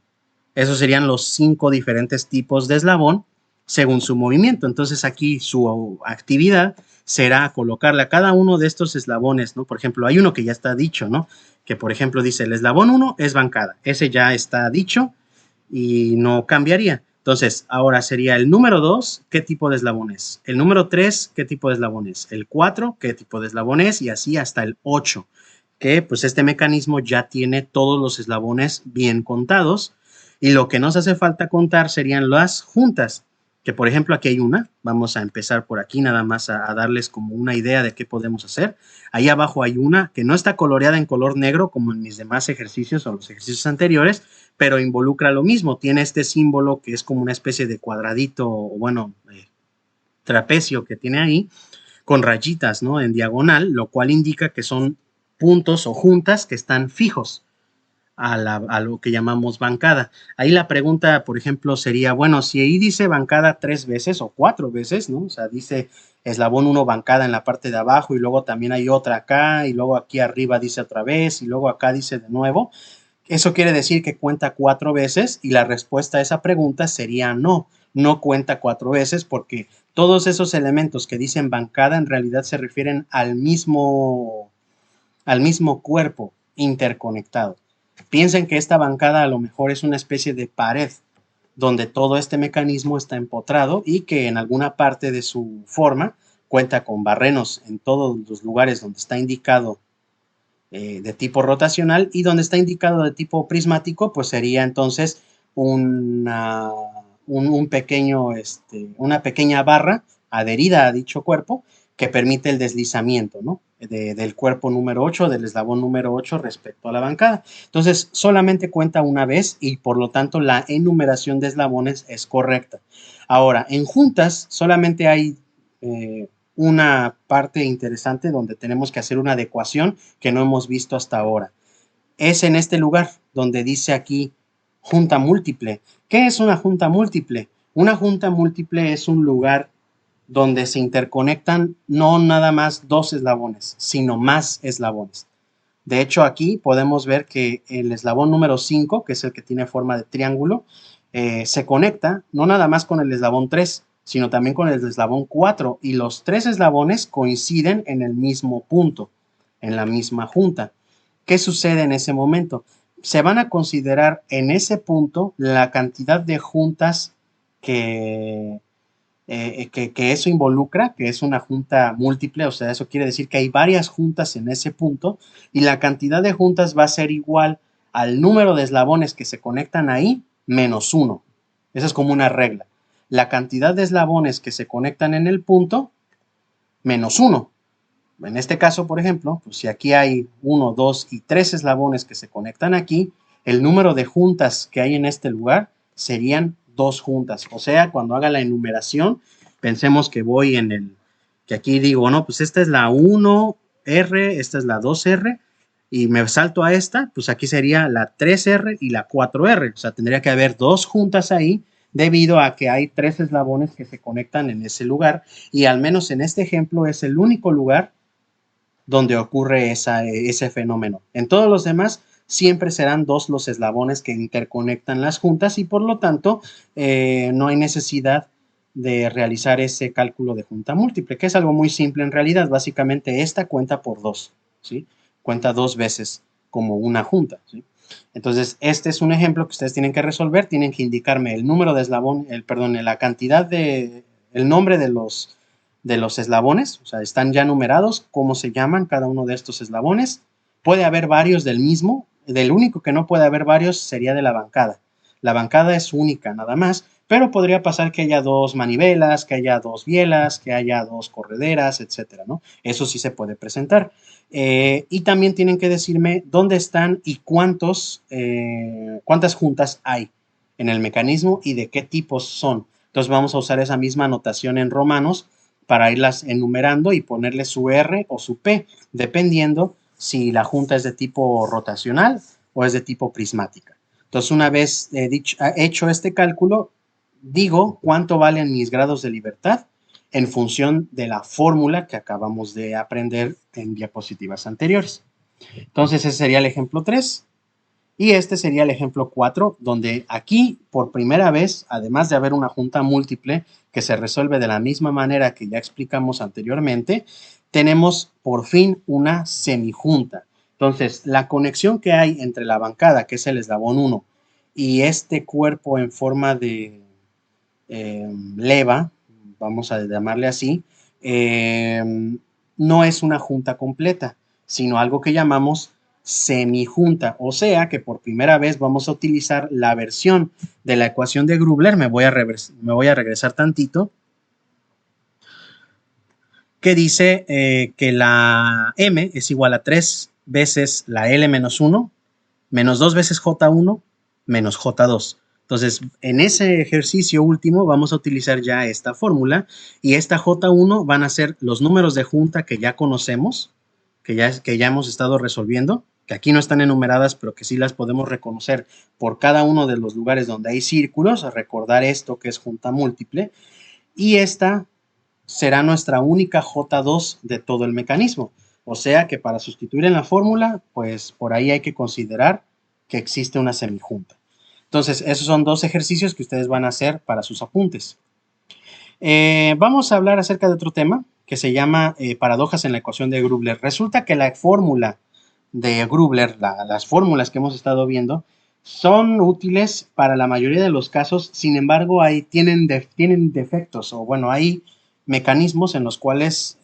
Esos serían los 5 diferentes tipos de eslabón según su movimiento. Entonces aquí su actividad será colocarle a cada uno de estos eslabones, ¿no? Por ejemplo, hay uno que ya está dicho, ¿no? Que por ejemplo dice el eslabón 1 es bancada. Ese ya está dicho y no cambiaría. Entonces, ahora sería el número 2, ¿qué tipo de eslabón es? El número 3, ¿qué tipo de eslabón es? El 4, ¿qué tipo de eslabón es? Y así hasta el 8, que pues este mecanismo ya tiene todos los eslabones bien contados, y lo que nos hace falta contar serían las juntas, que por ejemplo aquí hay una. Vamos a empezar por aquí nada más a darles como una idea de qué podemos hacer. Ahí abajo hay una que no está coloreada en color negro como en mis demás ejercicios o los ejercicios anteriores, pero involucra lo mismo. Tiene este símbolo que es como una especie de cuadradito, o bueno, trapecio que tiene ahí, con rayitas, ¿no? En diagonal, lo cual indica que son puntos o juntas que están fijos a lo que llamamos bancada. Ahí la pregunta, por ejemplo, sería, bueno, si ahí dice bancada 3 veces o 4 veces, ¿no? O sea, dice eslabón 1 bancada en la parte de abajo, y luego también hay otra acá, y luego aquí arriba dice otra vez, y luego acá dice de nuevo. Eso quiere decir que cuenta 4 veces, y la respuesta a esa pregunta sería no, no cuenta 4 veces, porque todos esos elementos que dicen bancada en realidad se refieren al mismo cuerpo interconectado. Piensen que esta bancada a lo mejor es una especie de pared donde todo este mecanismo está empotrado, y que en alguna parte de su forma cuenta con barrenos en todos los lugares donde está indicado de tipo rotacional, y donde está indicado de tipo prismático, pues sería entonces un pequeño, una pequeña barra adherida a dicho cuerpo que permite el deslizamiento, ¿no? Del cuerpo número 8, del eslabón número 8 respecto a la bancada. Entonces, solamente cuenta una vez, y por lo tanto la enumeración de eslabones es correcta. Ahora, en juntas solamente hay una parte interesante donde tenemos que hacer una adecuación que no hemos visto hasta ahora. Es en este lugar donde dice aquí junta múltiple. ¿Qué es una junta múltiple? Una junta múltiple es un lugar donde se interconectan no nada más dos eslabones, sino más eslabones. De hecho, aquí podemos ver que el eslabón número 5, que es el que tiene forma de triángulo, se conecta no nada más con el eslabón 3, sino también con el eslabón 4, y los 3 eslabones coinciden en el mismo punto, en la misma junta. ¿Qué sucede en ese momento? Se van a considerar en ese punto la cantidad de juntas que que eso involucra, que es una junta múltiple. O sea, eso quiere decir que hay varias juntas en ese punto, y la cantidad de juntas va a ser igual al número de eslabones que se conectan ahí menos 1. Esa es como una regla. La cantidad de eslabones que se conectan en el punto menos 1. En este caso, por ejemplo, pues si aquí hay 1, 2 y 3 eslabones que se conectan aquí, el número de juntas que hay en este lugar serían 2 juntas. O sea, cuando haga la enumeración, pensemos que voy en que aquí digo, no, pues esta es la 1R, esta es la 2R, y me salto a esta, pues aquí sería la 3R y la 4R. O sea, tendría que haber 2 juntas ahí, debido a que hay 3 eslabones que se conectan en ese lugar, y al menos en este ejemplo es el único lugar donde ocurre ese fenómeno. En todos los demás siempre serán 2 los eslabones que interconectan las juntas, y por lo tanto no hay necesidad de realizar ese cálculo de junta múltiple, que es algo muy simple en realidad. Básicamente esta cuenta por 2, ¿sí? Cuenta 2 veces como una junta, ¿sí? Entonces, este es un ejemplo que ustedes tienen que resolver. Tienen que indicarme el número de eslabón, perdón, la cantidad el nombre de los eslabones, o sea, están ya numerados, cómo se llaman cada uno de estos eslabones. Puede haber varios del mismo, del único que no puede haber varios sería de la bancada. La bancada es única nada más, pero podría pasar que haya dos manivelas, que haya dos bielas, que haya dos correderas, etcétera, ¿no? Eso sí se puede presentar. Y también tienen que decirme dónde están y cuántas juntas hay en el mecanismo y de qué tipos son. Entonces vamos a usar esa misma notación en romanos para irlas enumerando y ponerle su R o su P, dependiendo si la junta es de tipo rotacional o es de tipo prismática. Entonces, una vez hecho este cálculo, digo cuánto valen mis grados de libertad en función de la fórmula que acabamos de aprender en diapositivas anteriores. Entonces, ese sería el ejemplo 3. Y este sería el ejemplo 4, donde aquí, por primera vez, además de haber una junta múltiple que se resuelve de la misma manera que ya explicamos anteriormente, tenemos por fin una semijunta. Entonces, la conexión que hay entre la bancada, que es el eslabón 1, y este cuerpo en forma de leva, vamos a llamarle así, no es una junta completa, sino algo que llamamos semijunta, o sea que por primera vez vamos a utilizar la versión de la ecuación de Grubler, me voy a regresar tantito, que dice que la M es igual a 3 veces la L menos 1, menos 2 veces J1, menos J2. Entonces, en ese ejercicio último vamos a utilizar ya esta fórmula y esta J1 van a ser los números de junta que ya conocemos, que ya hemos estado resolviendo, que aquí no están enumeradas, pero que sí las podemos reconocer por cada uno de los lugares donde hay círculos, a recordar esto que es junta múltiple, y esta será nuestra única J2 de todo el mecanismo. O sea que para sustituir en la fórmula, pues por ahí hay que considerar que existe una semijunta. Entonces, esos son dos ejercicios que ustedes van a hacer para sus apuntes. Vamos a hablar acerca de otro tema que se llama paradojas en la ecuación de Grubler. Resulta que la fórmula de Grubler, las fórmulas que hemos estado viendo, son útiles para la mayoría de los casos, sin embargo, tienen defectos, o bueno, hay mecanismos en los cuales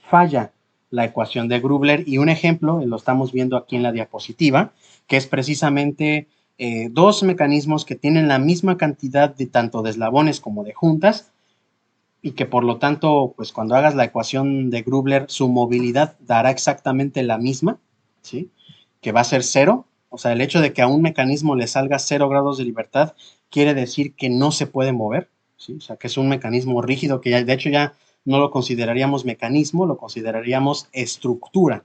falla la ecuación de Grubler, y un ejemplo lo estamos viendo aquí en la diapositiva, que es precisamente dos mecanismos que tienen la misma cantidad de tanto de eslabones como de juntas, y que por lo tanto, pues cuando hagas la ecuación de Grubler, su movilidad dará exactamente la misma, ¿sí? Que va a ser 0. O sea, el hecho de que a un mecanismo le salga 0 grados de libertad quiere decir que no se puede mover, ¿sí? O sea, que es un mecanismo rígido que ya, de hecho ya no lo consideraríamos mecanismo, lo consideraríamos estructura.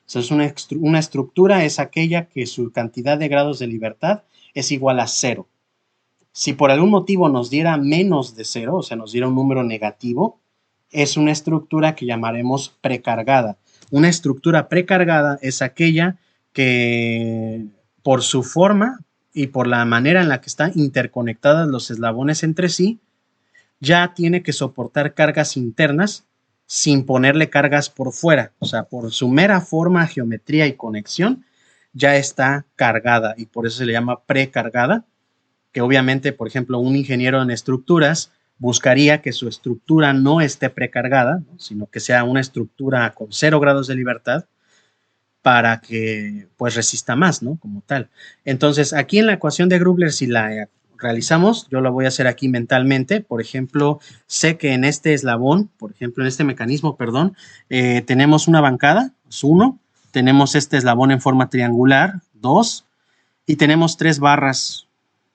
Entonces, una estructura es aquella que su cantidad de grados de libertad es igual a 0. Si por algún motivo nos diera menos de 0, o sea, nos diera un número negativo, es una estructura que llamaremos precargada. Una estructura precargada es aquella que por su forma y por la manera en la que están interconectadas los eslabones entre sí, ya tiene que soportar cargas internas sin ponerle cargas por fuera. O sea, por su mera forma, geometría y conexión, ya está cargada y por eso se le llama precargada, que obviamente, por ejemplo, un ingeniero en estructuras buscaría que su estructura no esté precargada, ¿no? Sino que sea una estructura con 0 grados de libertad para que pues resista más, ¿no? Como tal. Entonces, aquí en la ecuación de Grubler, si la realizamos, yo la voy a hacer aquí mentalmente. Por ejemplo, sé que en este eslabón, por ejemplo, en este mecanismo, perdón, tenemos una bancada, es 1, tenemos este eslabón en forma triangular, 2, y tenemos 3 barras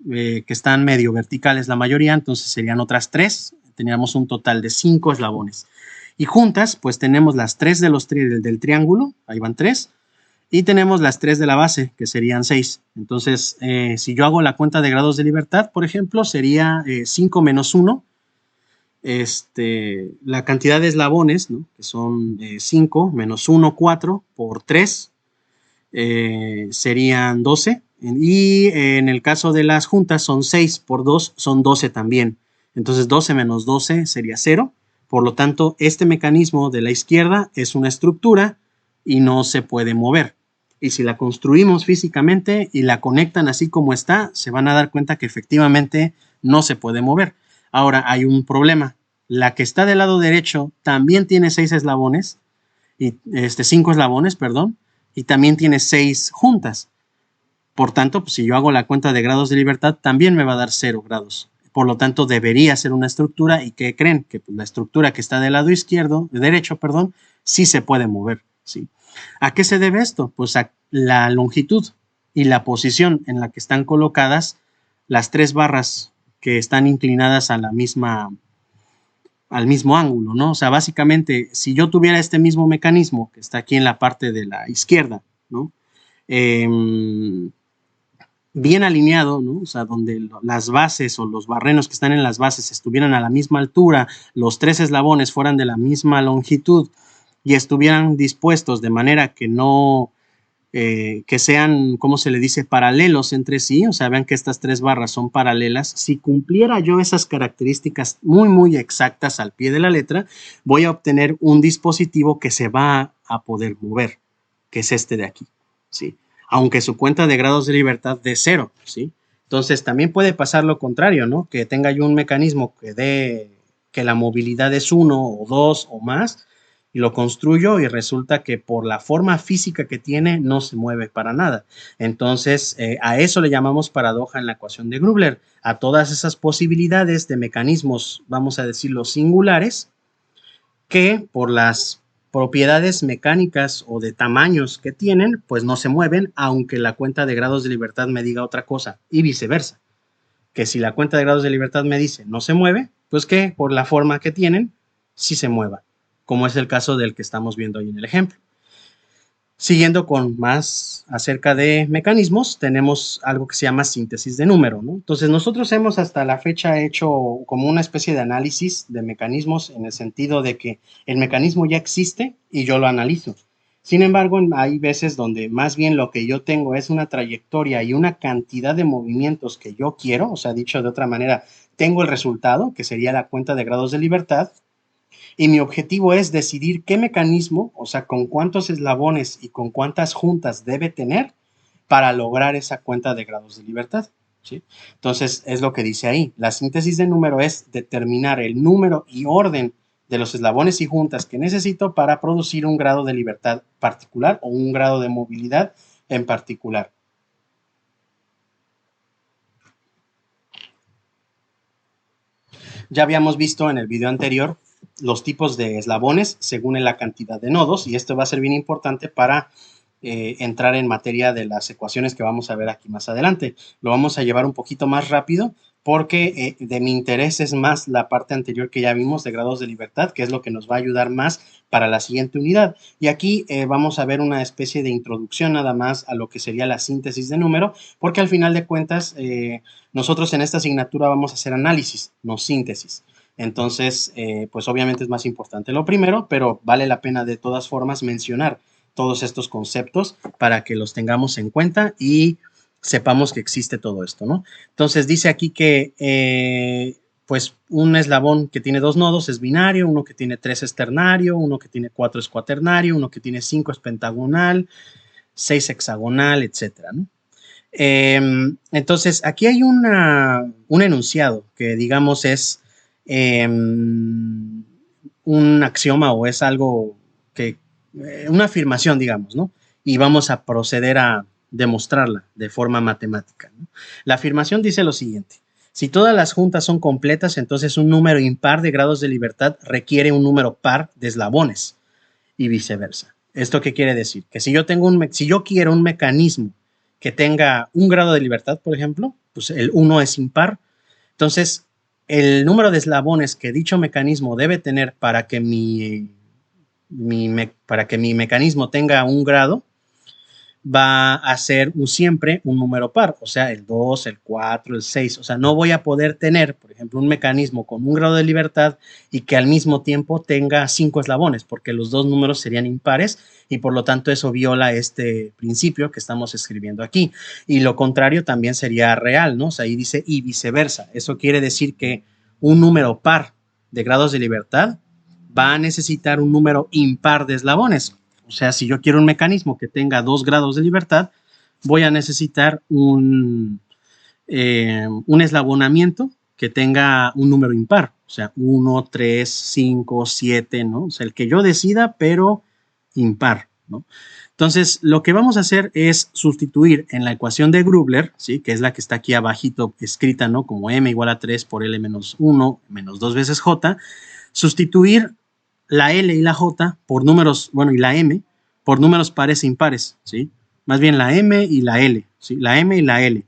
que están medio verticales la mayoría, entonces serían otras 3, teníamos un total de 5 eslabones. Y juntas, pues tenemos las 3 del triángulo, ahí van 3, y tenemos las 3 de la base, que serían 6. Entonces, si yo hago la cuenta de grados de libertad, por ejemplo, sería 5 menos 1, la cantidad de eslabones, ¿no? Que son 5 menos 1, 4, por 3, serían 12. Y en el caso de las juntas son 6 por 2, son 12 también. Entonces 12 menos 12 sería 0. Por lo tanto, este mecanismo de la izquierda es una estructura y no se puede mover. Y si la construimos físicamente y la conectan así como está, se van a dar cuenta que efectivamente no se puede mover. Ahora hay un problema. la que está del lado derecho también tiene 6 eslabones, y 5 eslabones, perdón, y también tiene 6 juntas. Por tanto, pues, si yo hago la cuenta de grados de libertad, también me va a dar 0 grados. Por lo tanto, debería ser una estructura. ¿Y qué creen? Que pues, la estructura que está del lado derecho, sí se puede mover. ¿Sí? ¿A qué se debe esto? Pues a la longitud y la posición en la que están colocadas las 3 barras que están inclinadas a la misma, al mismo ángulo, ¿no? O sea, básicamente, si yo tuviera este mismo mecanismo que está aquí en la parte de la izquierda, ¿no? Bien alineado, ¿no? O sea, donde las bases o los barrenos que están en las bases estuvieran a la misma altura, los 3 eslabones fueran de la misma longitud y estuvieran dispuestos de manera que no, que sean, ¿cómo se le dice?, paralelos entre sí, o sea, vean que estas 3 barras son paralelas. Si cumpliera yo esas características muy, muy exactas al pie de la letra, voy a obtener un dispositivo que se va a poder mover, que es este de aquí, ¿sí? Aunque su cuenta de grados de libertad de 0, ¿sí? Entonces, también puede pasar lo contrario, ¿no? Que tenga yo un mecanismo que dé que la movilidad es 1 o 2 o más, y lo construyo y resulta que por la forma física que tiene no se mueve para nada. Entonces, a eso le llamamos paradoja en la ecuación de Grubler, a todas esas posibilidades de mecanismos, vamos a decirlo, singulares, que por las propiedades mecánicas o de tamaños que tienen, pues no se mueven, aunque la cuenta de grados de libertad me diga otra cosa, y viceversa. Que si la cuenta de grados de libertad me dice no se mueve, pues que por la forma que tienen, sí se mueva, como es el caso del que estamos viendo ahí en el ejemplo. Siguiendo con más acerca de mecanismos, tenemos algo que se llama síntesis de número, ¿no? Entonces, nosotros hemos hasta la fecha hecho como una especie de análisis de mecanismos en el sentido de que el mecanismo ya existe y yo lo analizo. Sin embargo, hay veces donde más bien lo que yo tengo es una trayectoria y una cantidad de movimientos que yo quiero, o sea, dicho de otra manera, tengo el resultado, que sería la cuenta de grados de libertad, y mi objetivo es decidir qué mecanismo, o sea, con cuántos eslabones y con cuántas juntas debe tener para lograr esa cuenta de grados de libertad, ¿sí? Entonces, es lo que dice ahí. La síntesis de número es determinar el número y orden de los eslabones y juntas que necesito para producir un grado de libertad particular o un grado de movilidad en particular. Ya habíamos visto en el video anterior los tipos de eslabones según la cantidad de nodos, y esto va a ser bien importante para entrar en materia de las ecuaciones que vamos a ver aquí más adelante. Lo vamos a llevar un poquito más rápido porque de mi interés es más la parte anterior que ya vimos de grados de libertad, que es lo que nos va a ayudar más para la siguiente unidad. Y aquí vamos a ver una especie de introducción nada más a lo que sería la síntesis de número, porque al final de cuentas nosotros en esta asignatura vamos a hacer análisis, no síntesis. Entonces, pues obviamente es más importante lo primero, pero vale la pena de todas formas mencionar todos estos conceptos para que los tengamos en cuenta y sepamos que existe todo esto, ¿no? Entonces dice aquí que pues un eslabón que tiene 2 nodos es binario, uno que tiene 3 es ternario, uno que tiene 4 es cuaternario, uno que tiene 5 es pentagonal, 6 hexagonal, etcétera, ¿no? Entonces, aquí hay un enunciado que digamos es un axioma o es algo que, una afirmación, digamos, ¿no? Y vamos a proceder a demostrarla de forma matemática, ¿no? La afirmación dice lo siguiente: si todas las juntas son completas, entonces un número impar de grados de libertad requiere un número par de eslabones y viceversa. ¿Esto qué quiere decir? Que si yo quiero un mecanismo que tenga un grado de libertad, por ejemplo, pues el 1 es impar. Entonces, el número de eslabones que dicho mecanismo debe tener para que para que mi mecanismo tenga un grado va a ser siempre un número par, o sea, el 2, el 4, el 6. O sea, no voy a poder tener, por ejemplo, un mecanismo con un grado de libertad y que al mismo tiempo tenga 5 eslabones, porque los dos números serían impares y por lo tanto eso viola este principio que estamos escribiendo aquí. Y lo contrario también sería real, ¿no? O sea, ahí dice y viceversa. Eso quiere decir que un número par de grados de libertad va a necesitar un número impar de eslabones. O sea, si yo quiero un mecanismo que tenga 2 grados de libertad, voy a necesitar un eslabonamiento que tenga un número impar, o sea, 1, 3, 5, 7, ¿no? O sea, el que yo decida, pero impar, ¿no? Entonces, lo que vamos a hacer es sustituir en la ecuación de Grubler, ¿sí? Que es la que está aquí abajito escrita, ¿no? Como m igual a 3 por L menos 1 menos 2 veces J, sustituir la L y la J por números, bueno, y la M por números pares e impares, ¿sí? Más bien la M y la L, ¿sí? La M y la L.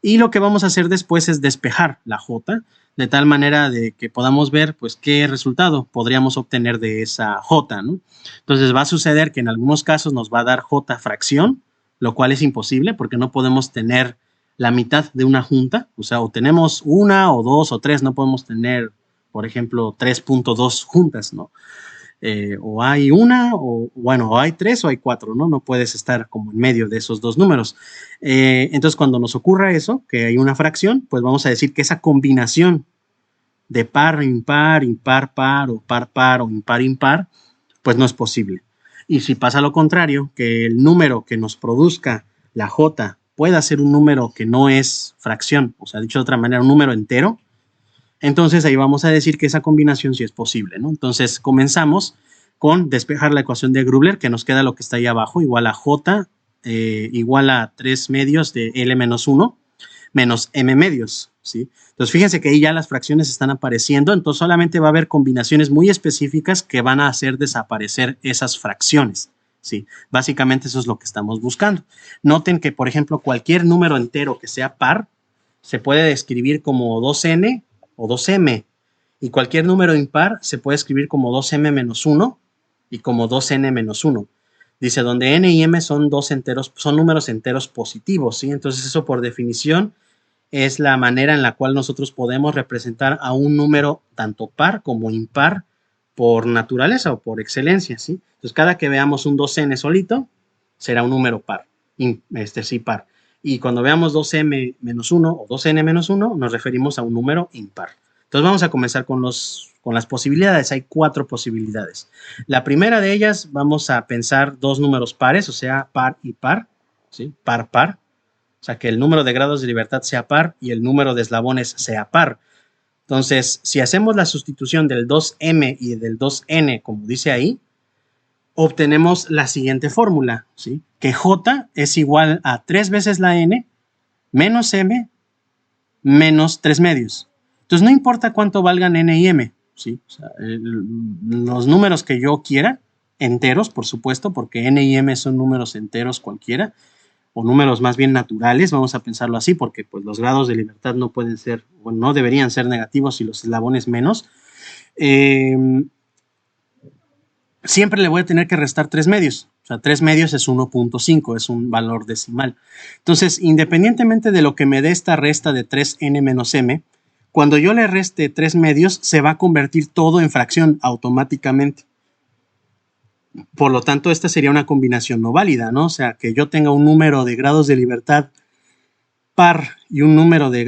Y lo que vamos a hacer después es despejar la J, de tal manera de que podamos ver, pues, qué resultado podríamos obtener de esa J, ¿no? Entonces va a suceder que en algunos casos nos va a dar J fracción, lo cual es imposible porque no podemos tener la mitad de una junta, o sea, o tenemos una o dos o tres, no podemos tener, por ejemplo, 3.2 juntas, ¿no? O hay una, o bueno, o hay tres o hay cuatro, ¿no? No puedes estar como en medio de esos dos números. Entonces, cuando nos ocurra eso, que hay una fracción, pues vamos a decir que esa combinación de par, impar, impar, par, o par, par, o impar, impar, pues no es posible. Y si pasa lo contrario, que el número que nos produzca la J pueda ser un número que no es fracción, o sea, dicho de otra manera, un número entero, entonces ahí vamos a decir que esa combinación sí es posible, ¿no? Entonces comenzamos con despejar la ecuación de Grubler, que nos queda lo que está ahí abajo, igual a J igual a 3 medios de L menos 1 menos M medios, ¿sí? Entonces fíjense que ahí ya las fracciones están apareciendo, entonces solamente va a haber combinaciones muy específicas que van a hacer desaparecer esas fracciones, ¿sí? Básicamente eso es lo que estamos buscando. Noten que, por ejemplo, cualquier número entero que sea par se puede escribir como 2n o 2m, y cualquier número impar se puede escribir como 2m menos 1 y como 2n menos 1. Dice, donde n y m son dos enteros, son números enteros positivos, ¿sí? Entonces eso por definición es la manera en la cual nosotros podemos representar a un número tanto par como impar por naturaleza o por excelencia, ¿sí? Entonces, cada que veamos un 2n solito, será un número par, sí, par. Y cuando veamos 2m menos 1 o 2n menos 1, nos referimos a un número impar. Entonces, vamos a comenzar con las posibilidades. Hay 4 posibilidades. La primera de ellas, vamos a pensar dos números pares, o sea, par y par, ¿sí? Par, par. O sea, que el número de grados de libertad sea par y el número de eslabones sea par. Entonces, si hacemos la sustitución del 2m y del 2n, como dice ahí, obtenemos la siguiente fórmula, ¿sí? Que j es igual a 3 veces la n menos m menos 3 medios. Entonces, no importa cuánto valgan n y m, ¿sí? O sea, los números que yo quiera, enteros, por supuesto, porque n y m son números enteros cualquiera, o números más bien naturales, vamos a pensarlo así, porque pues los grados de libertad no pueden ser, o no deberían ser negativos y los eslabones menos. Siempre le voy a tener que restar 3 medios. O sea, 3 medios es 1.5, es un valor decimal. Entonces, independientemente de lo que me dé esta resta de 3n menos m, cuando yo le reste 3 medios, se va a convertir todo en fracción automáticamente. Por lo tanto, esta sería una combinación no válida, ¿no? O sea, que yo tenga un número de grados de libertad par y un número de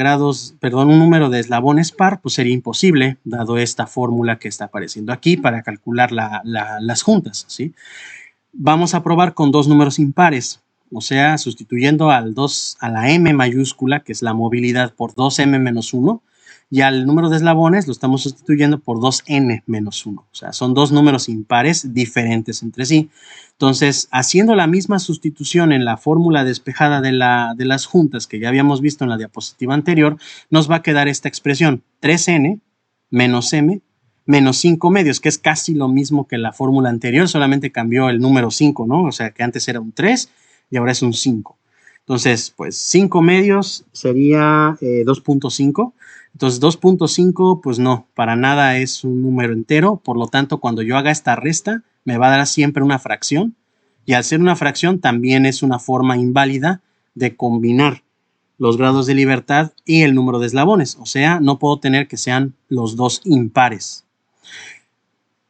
un número de eslabones par, pues sería imposible, dado esta fórmula que está apareciendo aquí para calcular las juntas, ¿sí? Vamos a probar con dos números impares, o sea, sustituyendo a la m mayúscula, que es la movilidad, por 2m menos 1, y al número de eslabones lo estamos sustituyendo por 2n menos 1. O sea, son dos números impares diferentes entre sí. Entonces, haciendo la misma sustitución en la fórmula despejada de las juntas que ya habíamos visto en la diapositiva anterior, nos va a quedar esta expresión, 3n menos m menos 5 medios, que es casi lo mismo que la fórmula anterior, solamente cambió el número 5, ¿no? O sea, que antes era un 3 y ahora es un 5. Entonces, pues 5 medios sería 2.5. Entonces, 2.5, pues no, para nada es un número entero. Por lo tanto, cuando yo haga esta resta, me va a dar siempre una fracción. Y al ser una fracción, también es una forma inválida de combinar los grados de libertad y el número de eslabones. O sea, no puedo tener que sean los dos impares.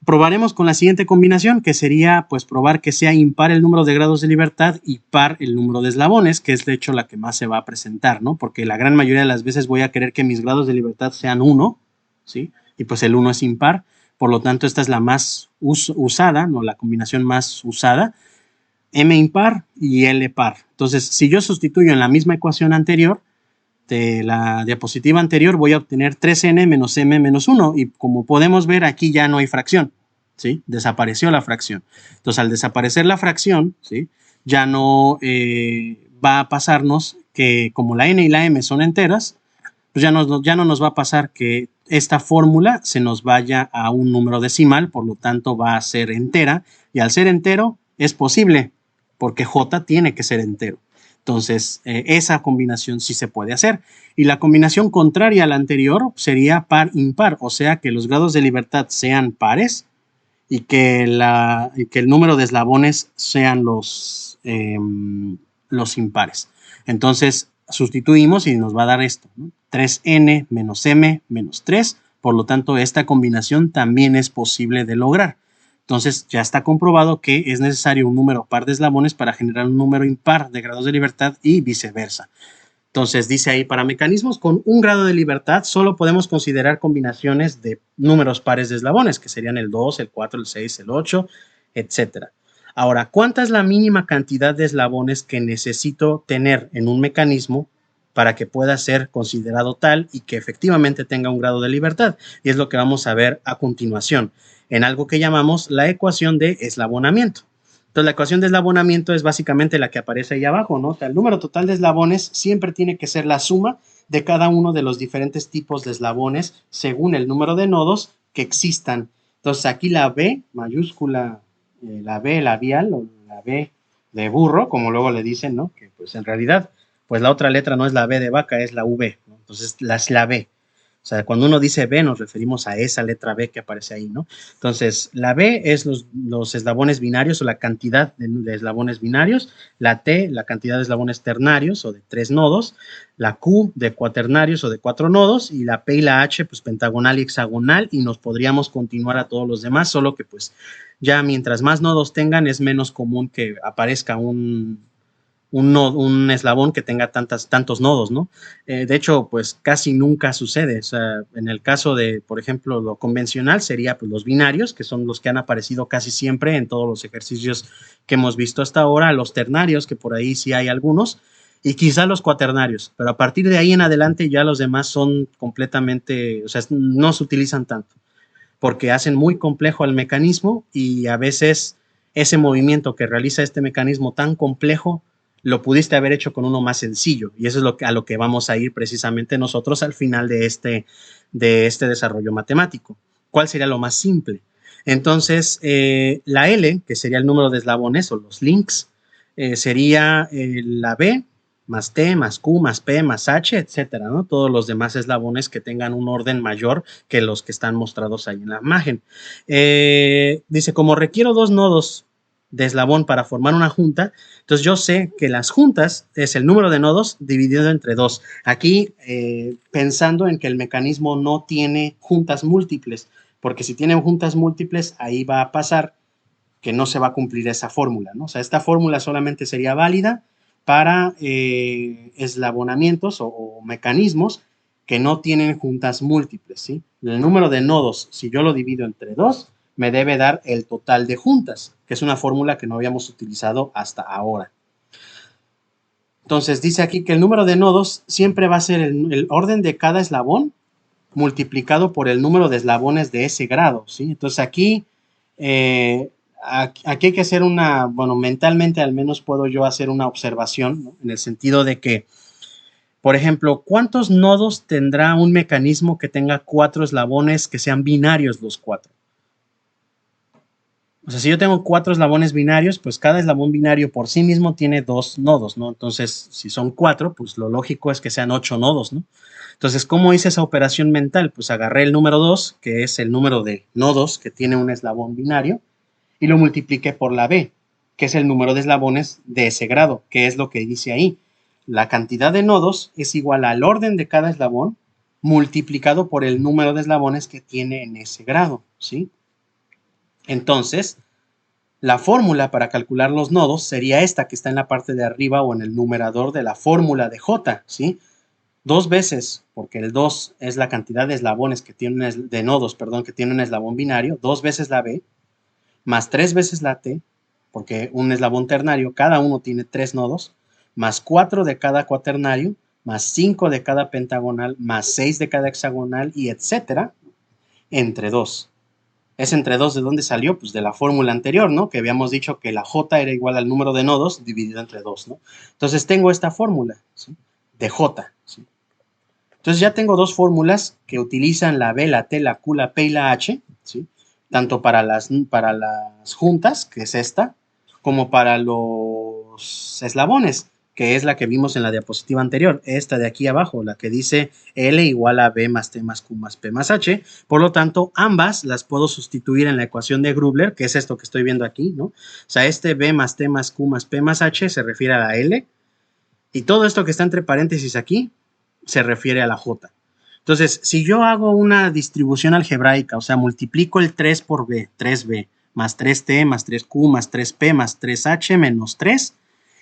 Probaremos con la siguiente combinación, que sería pues probar que sea impar el número de grados de libertad y par el número de eslabones, que es de hecho la que más se va a presentar, ¿no? Porque la gran mayoría de las veces voy a querer que mis grados de libertad sean 1, ¿sí? Y pues el 1 es impar, por lo tanto esta es la más usada, ¿no? La combinación más usada, m impar y l par. Entonces, si yo sustituyo en la misma ecuación anterior, de la diapositiva anterior, voy a obtener 3n menos m menos 1. Y como podemos ver, aquí ya no hay fracción, ¿sí? Desapareció la fracción. Entonces, al desaparecer la fracción, ¿sí? Ya no va a pasarnos que como la n y la m son enteras, pues ya no nos va a pasar que esta fórmula se nos vaya a un número decimal, por lo tanto va a ser entera, y al ser entero es posible, porque j tiene que ser entero. Entonces, esa combinación sí se puede hacer. Y la combinación contraria a la anterior sería par-impar, o sea, que los grados de libertad sean pares y que el número de eslabones sean los impares. Entonces, sustituimos y nos va a dar esto, ¿no? 3n menos m menos 3. Por lo tanto, esta combinación también es posible de lograr. Entonces, ya está comprobado que es necesario un número par de eslabones para generar un número impar de grados de libertad y viceversa. Entonces, dice ahí, para mecanismos con un grado de libertad, solo podemos considerar combinaciones de números pares de eslabones, que serían el 2, el 4, el 6, el 8, etc. Ahora, ¿cuánta es la mínima cantidad de eslabones que necesito tener en un mecanismo para que pueda ser considerado tal y que efectivamente tenga un grado de libertad? Y es lo que vamos a ver a continuación, en algo que llamamos la ecuación de eslabonamiento. Entonces, la ecuación de eslabonamiento es básicamente la que aparece ahí abajo, ¿no? O sea, el número total de eslabones siempre tiene que ser la suma de cada uno de los diferentes tipos de eslabones según el número de nodos que existan. Entonces, aquí la B mayúscula, la B labial o la B de burro, como luego le dicen, ¿no? Que pues en realidad, pues la otra letra no es la B de vaca, es la V, ¿no? Entonces, es la B. O sea, cuando uno dice B, nos referimos a esa letra B que aparece ahí, ¿no? Entonces, la B es los eslabones binarios o la cantidad de eslabones binarios, la T, la cantidad de eslabones ternarios o de 3 nodos, la Q de cuaternarios o de 4 nodos, y la P y la H, pues pentagonal y hexagonal, y nos podríamos continuar a todos los demás, solo que pues ya mientras más nodos tengan, es menos común que aparezca un eslabón que tenga tantos nodos, ¿no? De hecho, pues casi nunca sucede. O sea, en el caso de, por ejemplo, lo convencional sería pues, los binarios, que son los que han aparecido casi siempre en todos los ejercicios que hemos visto hasta ahora, los ternarios, que por ahí sí hay algunos, y quizá los cuaternarios, pero a partir de ahí en adelante ya los demás son completamente, o sea, no se utilizan tanto, porque hacen muy complejo el mecanismo y a veces ese movimiento que realiza este mecanismo tan complejo lo pudiste haber hecho con uno más sencillo, y eso es a lo que vamos a ir precisamente nosotros al final de este desarrollo matemático. ¿Cuál sería lo más simple? Entonces, la L, que sería el número de eslabones o los links, sería la B más T, más Q, más P, más H, etcétera, ¿no? Todos los demás eslabones que tengan un orden mayor que los que están mostrados ahí en la imagen. Dice, como requiero 2 nodos de eslabón para formar una junta, entonces yo sé que las juntas es el número de nodos dividido entre 2. Aquí pensando en que el mecanismo no tiene juntas múltiples, porque si tiene juntas múltiples, ahí va a pasar que no se va a cumplir esa fórmula, ¿no? O sea, esta fórmula solamente sería válida para eslabonamientos o mecanismos que no tienen juntas múltiples, ¿sí? El número de nodos, si yo lo divido entre 2, me debe dar el total de juntas, que es una fórmula que no habíamos utilizado hasta ahora. Entonces, dice aquí que el número de nodos siempre va a ser el orden de cada eslabón multiplicado por el número de eslabones de ese grado, ¿sí? Entonces, aquí hay que hacer mentalmente al menos puedo yo hacer una observación, ¿no? En el sentido de que, por ejemplo, ¿cuántos nodos tendrá un mecanismo que tenga 4 eslabones que sean binarios los 4? O sea, si yo tengo 4 eslabones binarios, pues cada eslabón binario por sí mismo tiene 2 nodos, ¿no? Entonces, si son 4, pues lo lógico es que sean 8 nodos, ¿no? Entonces, ¿cómo hice esa operación mental? Pues agarré el número 2, que es el número de nodos que tiene un eslabón binario, y lo multipliqué por la B, que es el número de eslabones de ese grado, que es lo que dice ahí. La cantidad de nodos es igual al orden de cada eslabón multiplicado por el número de eslabones que tiene en ese grado, ¿sí? Entonces, la fórmula para calcular los nodos sería esta que está en la parte de arriba o en el numerador de la fórmula de J, ¿sí? 2 veces, porque el 2 es la cantidad de eslabones que tiene de nodos, perdón, que tiene un eslabón binario, 2 veces la B, más 3 veces la T, porque un eslabón ternario, cada uno tiene 3 nodos, más 4 de cada cuaternario, más 5 de cada pentagonal, más 6 de cada hexagonal y etcétera, entre 2. Es entre 2, ¿de dónde salió? Pues de la fórmula anterior, ¿no? Que habíamos dicho que la J era igual al número de nodos dividido entre 2, ¿no? Entonces tengo esta fórmula, ¿sí? De J, ¿sí? Entonces ya tengo dos fórmulas que utilizan la B, la T, la Q, la P y la H, ¿sí? Tanto para las juntas, que es esta, como para los eslabones, que es la que vimos en la diapositiva anterior, esta de aquí abajo, la que dice L igual a B más T más Q más P más H. Por lo tanto, ambas las puedo sustituir en la ecuación de Grubler, que es esto que estoy viendo aquí, ¿no? O sea, este B más T más Q más P más H se refiere a la L, y todo esto que está entre paréntesis aquí se refiere a la J. Entonces, si yo hago una distribución algebraica, o sea, multiplico el 3 por B, 3B, más 3T, más 3Q, más 3P, más 3H, menos 3,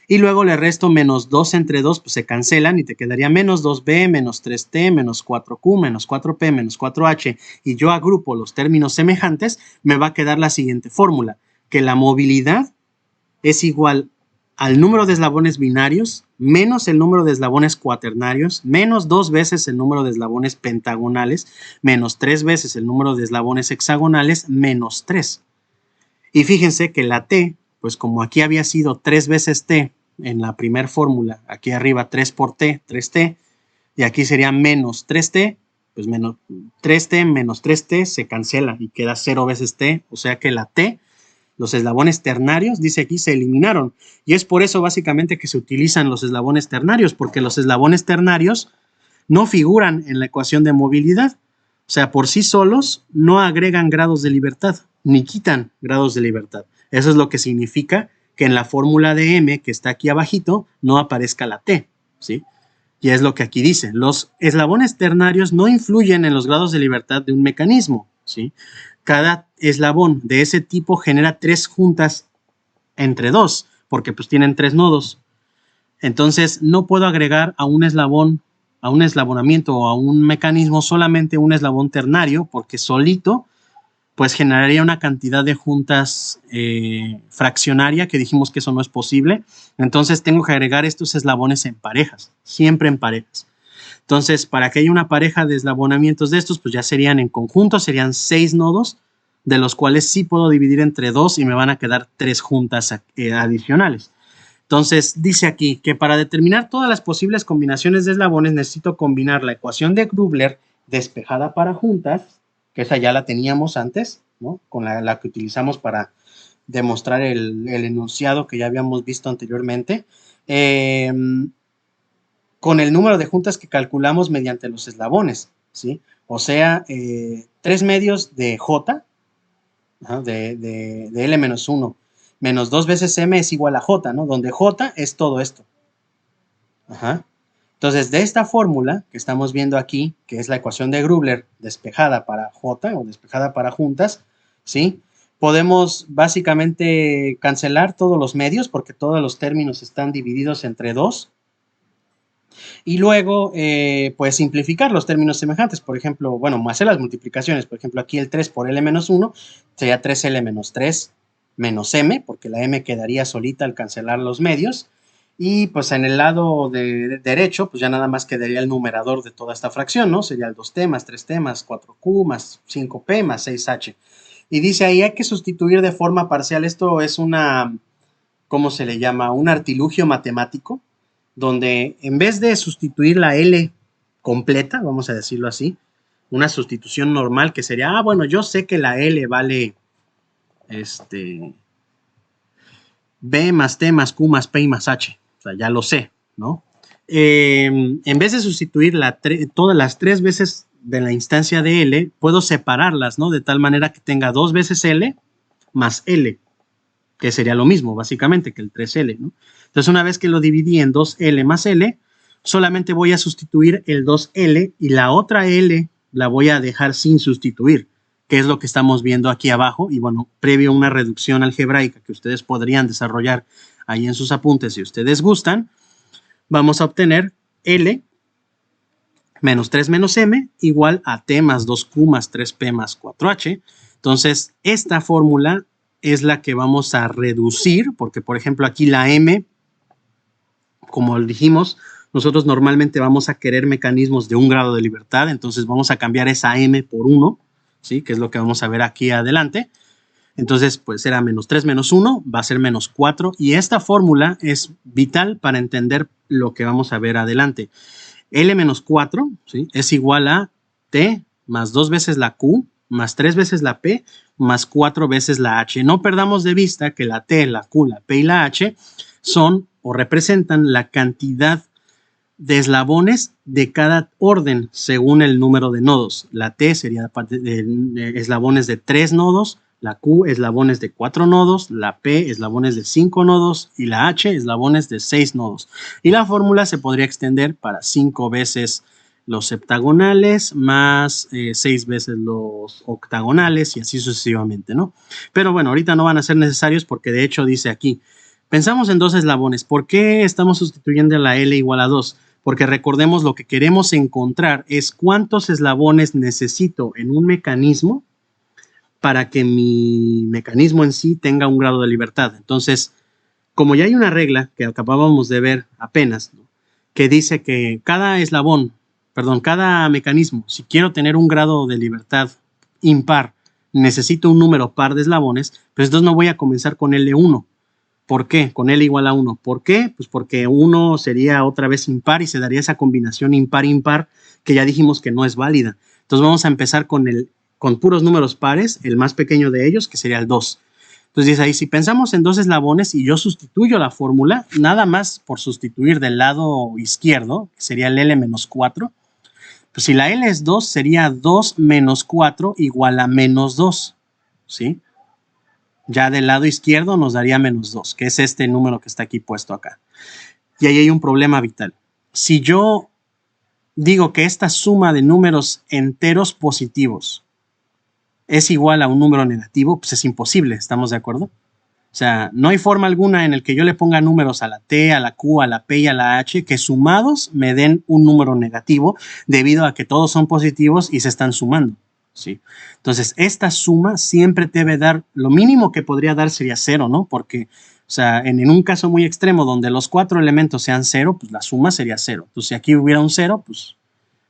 y luego le resto menos 2 entre 2, pues se cancelan y te quedaría menos 2B, menos 3T, menos 4Q, menos 4P, menos 4H, y yo agrupo los términos semejantes, me va a quedar la siguiente fórmula, que la movilidad es igual al número de eslabones binarios menos el número de eslabones cuaternarios menos 2 veces el número de eslabones pentagonales menos 3 veces el número de eslabones hexagonales menos 3. Y fíjense que la T, pues como aquí había sido 3 veces T en la primera fórmula, aquí arriba 3 por T, 3T, y aquí sería menos 3T, pues menos 3T menos 3T se cancela y queda 0 veces T, o sea que la T, los eslabones ternarios, dice aquí, se eliminaron. Y es por eso básicamente que se utilizan los eslabones ternarios, porque los eslabones ternarios no figuran en la ecuación de movilidad. O sea, por sí solos no agregan grados de libertad, ni quitan grados de libertad. Eso es lo que significa que en la fórmula de M, que está aquí abajito, no aparezca la T, ¿sí? Y es lo que aquí dice. Los eslabones ternarios no influyen en los grados de libertad de un mecanismo, ¿sí? Cada eslabón de ese tipo genera 3 juntas entre 2, porque pues tienen 3 nodos. Entonces no puedo agregar a un eslabón, a un eslabonamiento o a un mecanismo solamente un eslabón ternario, porque solito pues generaría una cantidad de juntas fraccionaria, que dijimos que eso no es posible. Entonces tengo que agregar estos eslabones en parejas, siempre en parejas. Entonces, para que haya una pareja de eslabonamientos de estos, pues ya serían en conjunto, serían 6 nodos, de los cuales sí puedo dividir entre 2 y me van a quedar 3 juntas adicionales. Entonces, dice aquí que para determinar todas las posibles combinaciones de eslabones necesito combinar la ecuación de Grubler despejada para juntas, que esa ya la teníamos antes, ¿no? Con la que utilizamos para demostrar el enunciado que ya habíamos visto anteriormente, con el número de juntas que calculamos mediante los eslabones, ¿sí? O sea, 3 medios de J, de L-1, menos 2 veces M es igual a J, ¿no? Donde J es todo esto. Ajá. Entonces, de esta fórmula que estamos viendo aquí, que es la ecuación de Grubler despejada para J o despejada para juntas, ¿sí? Podemos básicamente cancelar todos los medios porque todos los términos están divididos entre 2. Y luego, pues simplificar los términos semejantes. Por ejemplo, bueno, hacer las multiplicaciones. Por ejemplo, aquí el 3 por L-1 sería 3L-3 menos M, porque la M quedaría solita al cancelar los medios. Y pues en el lado derecho, pues ya nada más quedaría el numerador de toda esta fracción, ¿no? Sería el 2T más 3T más 4Q más 5P más 6H. Y dice ahí, hay que sustituir de forma parcial. Esto es una, ¿cómo se le llama? Un artilugio matemático, donde en vez de sustituir la L completa, vamos a decirlo así, una sustitución normal que sería, bueno, yo sé que la L vale B más T más Q más P y más H, o sea, ya lo sé, ¿no? En vez de sustituir todas las 3 veces de la instancia de L, puedo separarlas, ¿no? De tal manera que tenga 2 veces L más L, que sería lo mismo, básicamente, que el 3L, ¿no? Entonces, una vez que lo dividí en 2L más L, solamente voy a sustituir el 2L y la otra L la voy a dejar sin sustituir, que es lo que estamos viendo aquí abajo. Y bueno, previo a una reducción algebraica que ustedes podrían desarrollar ahí en sus apuntes si ustedes gustan, vamos a obtener L menos 3 menos M igual a T más 2Q más 3P más 4H. Entonces, esta fórmula es la que vamos a reducir, porque por ejemplo aquí la M, como dijimos, nosotros normalmente vamos a querer mecanismos de un grado de libertad, entonces vamos a cambiar esa m por 1, ¿sí? Que es lo que vamos a ver aquí adelante. Entonces, pues era menos 3 menos 1, va a ser menos 4, y esta fórmula es vital para entender lo que vamos a ver adelante. L menos 4, ¿sí? Es igual a T más 2 veces la Q, más 3 veces la P, más 4 veces la H. No perdamos de vista que la T, la Q, la P y la H son o representan la cantidad de eslabones de cada orden según el número de nodos. La T sería de eslabones de 3 nodos, la Q eslabones de 4 nodos, la P eslabones de 5 nodos y la H eslabones de 6 nodos. Y la fórmula se podría extender para 5 veces los heptagonales más 6 veces los octagonales y así sucesivamente, ¿no? Pero bueno, ahorita no van a ser necesarios porque de hecho dice aquí, pensamos en 2 eslabones. ¿Por qué estamos sustituyendo la L igual a 2? Porque recordemos, lo que queremos encontrar es cuántos eslabones necesito en un mecanismo para que mi mecanismo en sí tenga un grado de libertad. Entonces, como ya hay una regla que acabábamos de ver apenas, ¿no?, que dice que cada mecanismo, si quiero tener un grado de libertad impar, necesito un número par de eslabones, pues entonces no voy a comenzar con L1. ¿Por qué? Con L igual a 1. ¿Por qué? Pues porque 1 sería otra vez impar y se daría esa combinación impar-impar que ya dijimos que no es válida. Entonces vamos a empezar con puros números pares, el más pequeño de ellos, que sería el 2. Entonces dice ahí, si pensamos en 2 eslabones y yo sustituyo la fórmula, nada más por sustituir del lado izquierdo, que sería el L menos 4, pues si la L es 2, sería 2 menos 4 igual a menos 2, ¿sí? Ya del lado izquierdo nos daría menos 2, que es este número que está aquí puesto acá. Y ahí hay un problema vital. Si yo digo que esta suma de números enteros positivos es igual a un número negativo, pues es imposible, ¿estamos de acuerdo? O sea, no hay forma alguna en el que yo le ponga números a la T, a la Q, a la P y a la H que sumados me den un número negativo debido a que todos son positivos y se están sumando, ¿sí? Entonces, esta suma siempre debe dar, lo mínimo que podría dar sería 0, ¿no? Porque, o sea, en un caso muy extremo donde los 4 elementos sean 0, pues la suma sería 0. Entonces, si aquí hubiera un 0, pues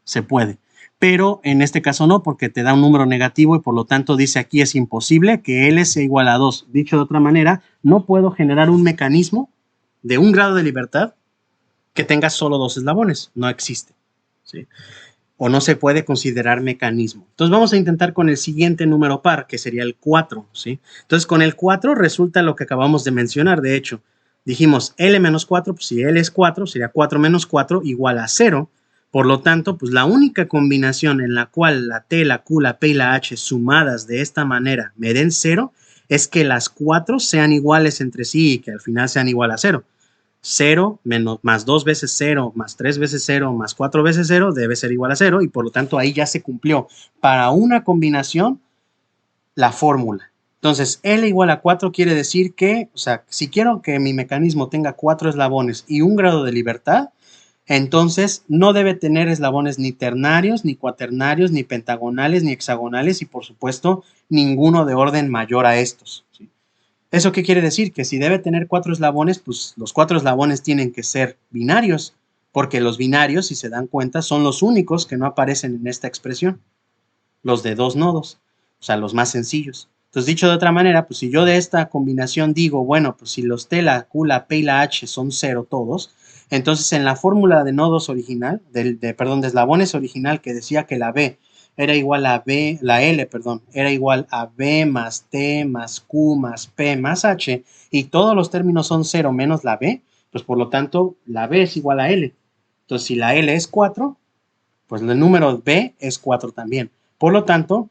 se puede. Pero en este caso no, porque te da un número negativo y por lo tanto dice aquí es imposible que L sea igual a 2. Dicho de otra manera, no puedo generar un mecanismo de un grado de libertad que tenga solo 2 eslabones. No existe, ¿sí? O no se puede considerar mecanismo. Entonces vamos a intentar con el siguiente número par, que sería el 4, ¿sí? Entonces con el 4 resulta lo que acabamos de mencionar. De hecho, dijimos L menos 4, pues si L es 4, sería 4 menos 4 igual a 0. Por lo tanto, pues la única combinación en la cual la T, la Q, la P y la H sumadas de esta manera me den 0 es que las 4 sean iguales entre sí y que al final sean igual a 0. 0 menos, más 2 veces 0, más 3 veces 0, más 4 veces 0 debe ser igual a 0 y por lo tanto ahí ya se cumplió para una combinación la fórmula. Entonces, L igual a 4 quiere decir que, o sea, si quiero que mi mecanismo tenga 4 eslabones y un grado de libertad, entonces no debe tener eslabones ni ternarios, ni cuaternarios, ni pentagonales, ni hexagonales y por supuesto ninguno de orden mayor a estos, ¿sí? ¿Eso qué quiere decir? Que si debe tener 4 eslabones, pues los 4 eslabones tienen que ser binarios, porque los binarios, si se dan cuenta, son los únicos que no aparecen en esta expresión, los de 2 nodos, o sea, los más sencillos. Entonces, dicho de otra manera, pues si yo de esta combinación digo, bueno, pues si los T, la Q, la P y la H son 0 todos, entonces en la fórmula de nodos original, de eslabones original que decía que la B era igual a B, la L, perdón, era igual a B más T más Q más P más H y todos los términos son 0 menos la B, pues por lo tanto la B es igual a L. Entonces si la L es 4, pues el número B es 4 también. Por lo tanto,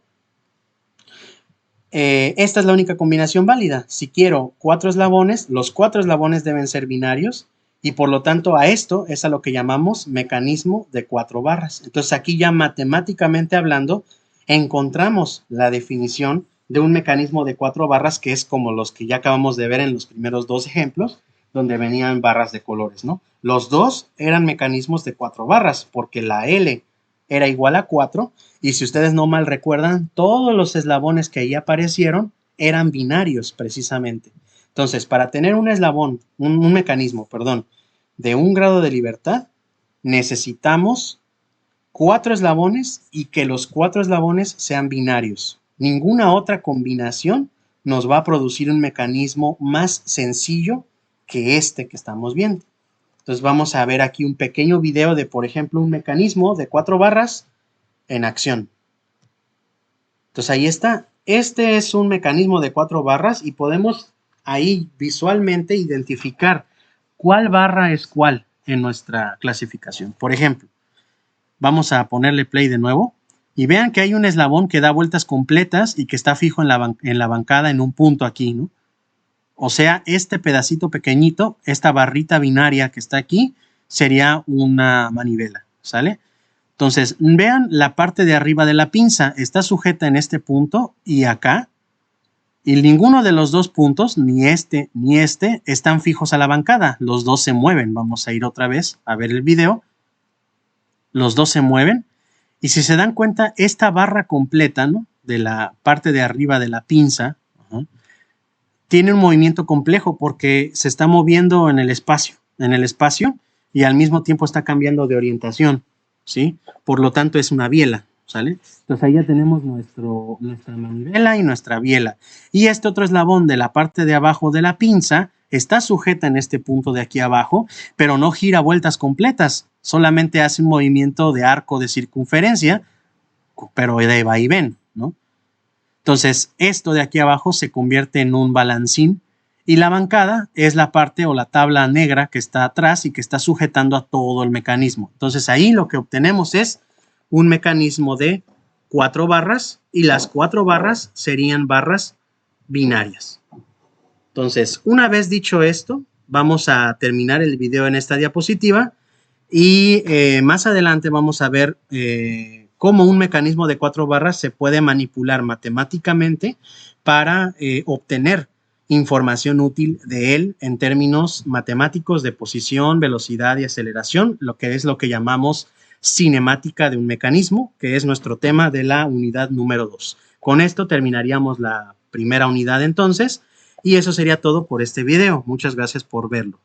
esta es la única combinación válida. Si quiero 4 eslabones, los 4 eslabones deben ser binarios y por lo tanto a esto es a lo que llamamos mecanismo de 4 barras. Entonces aquí ya matemáticamente hablando encontramos la definición de un mecanismo de 4 barras que es como los que ya acabamos de ver en los primeros 2 ejemplos donde venían barras de colores, ¿no? Los dos eran mecanismos de 4 barras porque la L era igual a 4 y si ustedes no mal recuerdan, todos los eslabones que ahí aparecieron eran binarios precisamente. Entonces, para tener un eslabón, un mecanismo, perdón, de un grado de libertad, necesitamos 4 eslabones y que los 4 eslabones sean binarios. Ninguna otra combinación nos va a producir un mecanismo más sencillo que este que estamos viendo. Entonces vamos a ver aquí un pequeño video de, por ejemplo, un mecanismo de 4 barras en acción. Entonces ahí está. Este es un mecanismo de 4 barras y podemos ahí visualmente identificar cuál barra es cuál en nuestra clasificación. Por ejemplo, vamos a ponerle play de nuevo y vean que hay un eslabón que da vueltas completas y que está fijo en la bancada en un punto aquí, ¿no? O sea, este pedacito pequeñito, esta barrita binaria que está aquí, sería una manivela, ¿sale? Entonces, vean la parte de arriba de la pinza, está sujeta en este punto y acá, y ninguno de los dos puntos, ni este ni este, están fijos a la bancada. Los dos se mueven. Vamos a ir otra vez a ver el video. Los dos se mueven. Y si se dan cuenta, esta barra completa, ¿no?, de la parte de arriba de la pinza, tiene un movimiento complejo porque se está moviendo en el espacio, y al mismo tiempo está cambiando de orientación, ¿sí? Por lo tanto, es una biela, ¿sale? Entonces ahí ya tenemos nuestra manivela y nuestra biela. Y este otro eslabón de la parte de abajo de la pinza está sujeta en este punto de aquí abajo, pero no gira vueltas completas, solamente hace un movimiento de arco de circunferencia, pero de va y ven, ¿no? Entonces, esto de aquí abajo se convierte en un balancín y la bancada es la parte o la tabla negra que está atrás y que está sujetando a todo el mecanismo. Entonces, ahí lo que obtenemos es un mecanismo de 4 barras y las 4 barras serían barras binarias. Entonces, una vez dicho esto, vamos a terminar el video en esta diapositiva y más adelante vamos a ver cómo un mecanismo de 4 barras se puede manipular matemáticamente para obtener información útil de él en términos matemáticos de posición, velocidad y aceleración, lo que llamamos cinemática de un mecanismo, que es nuestro tema de la unidad número 2. Con esto terminaríamos la primera unidad entonces, y eso sería todo por este video. Muchas gracias por verlo.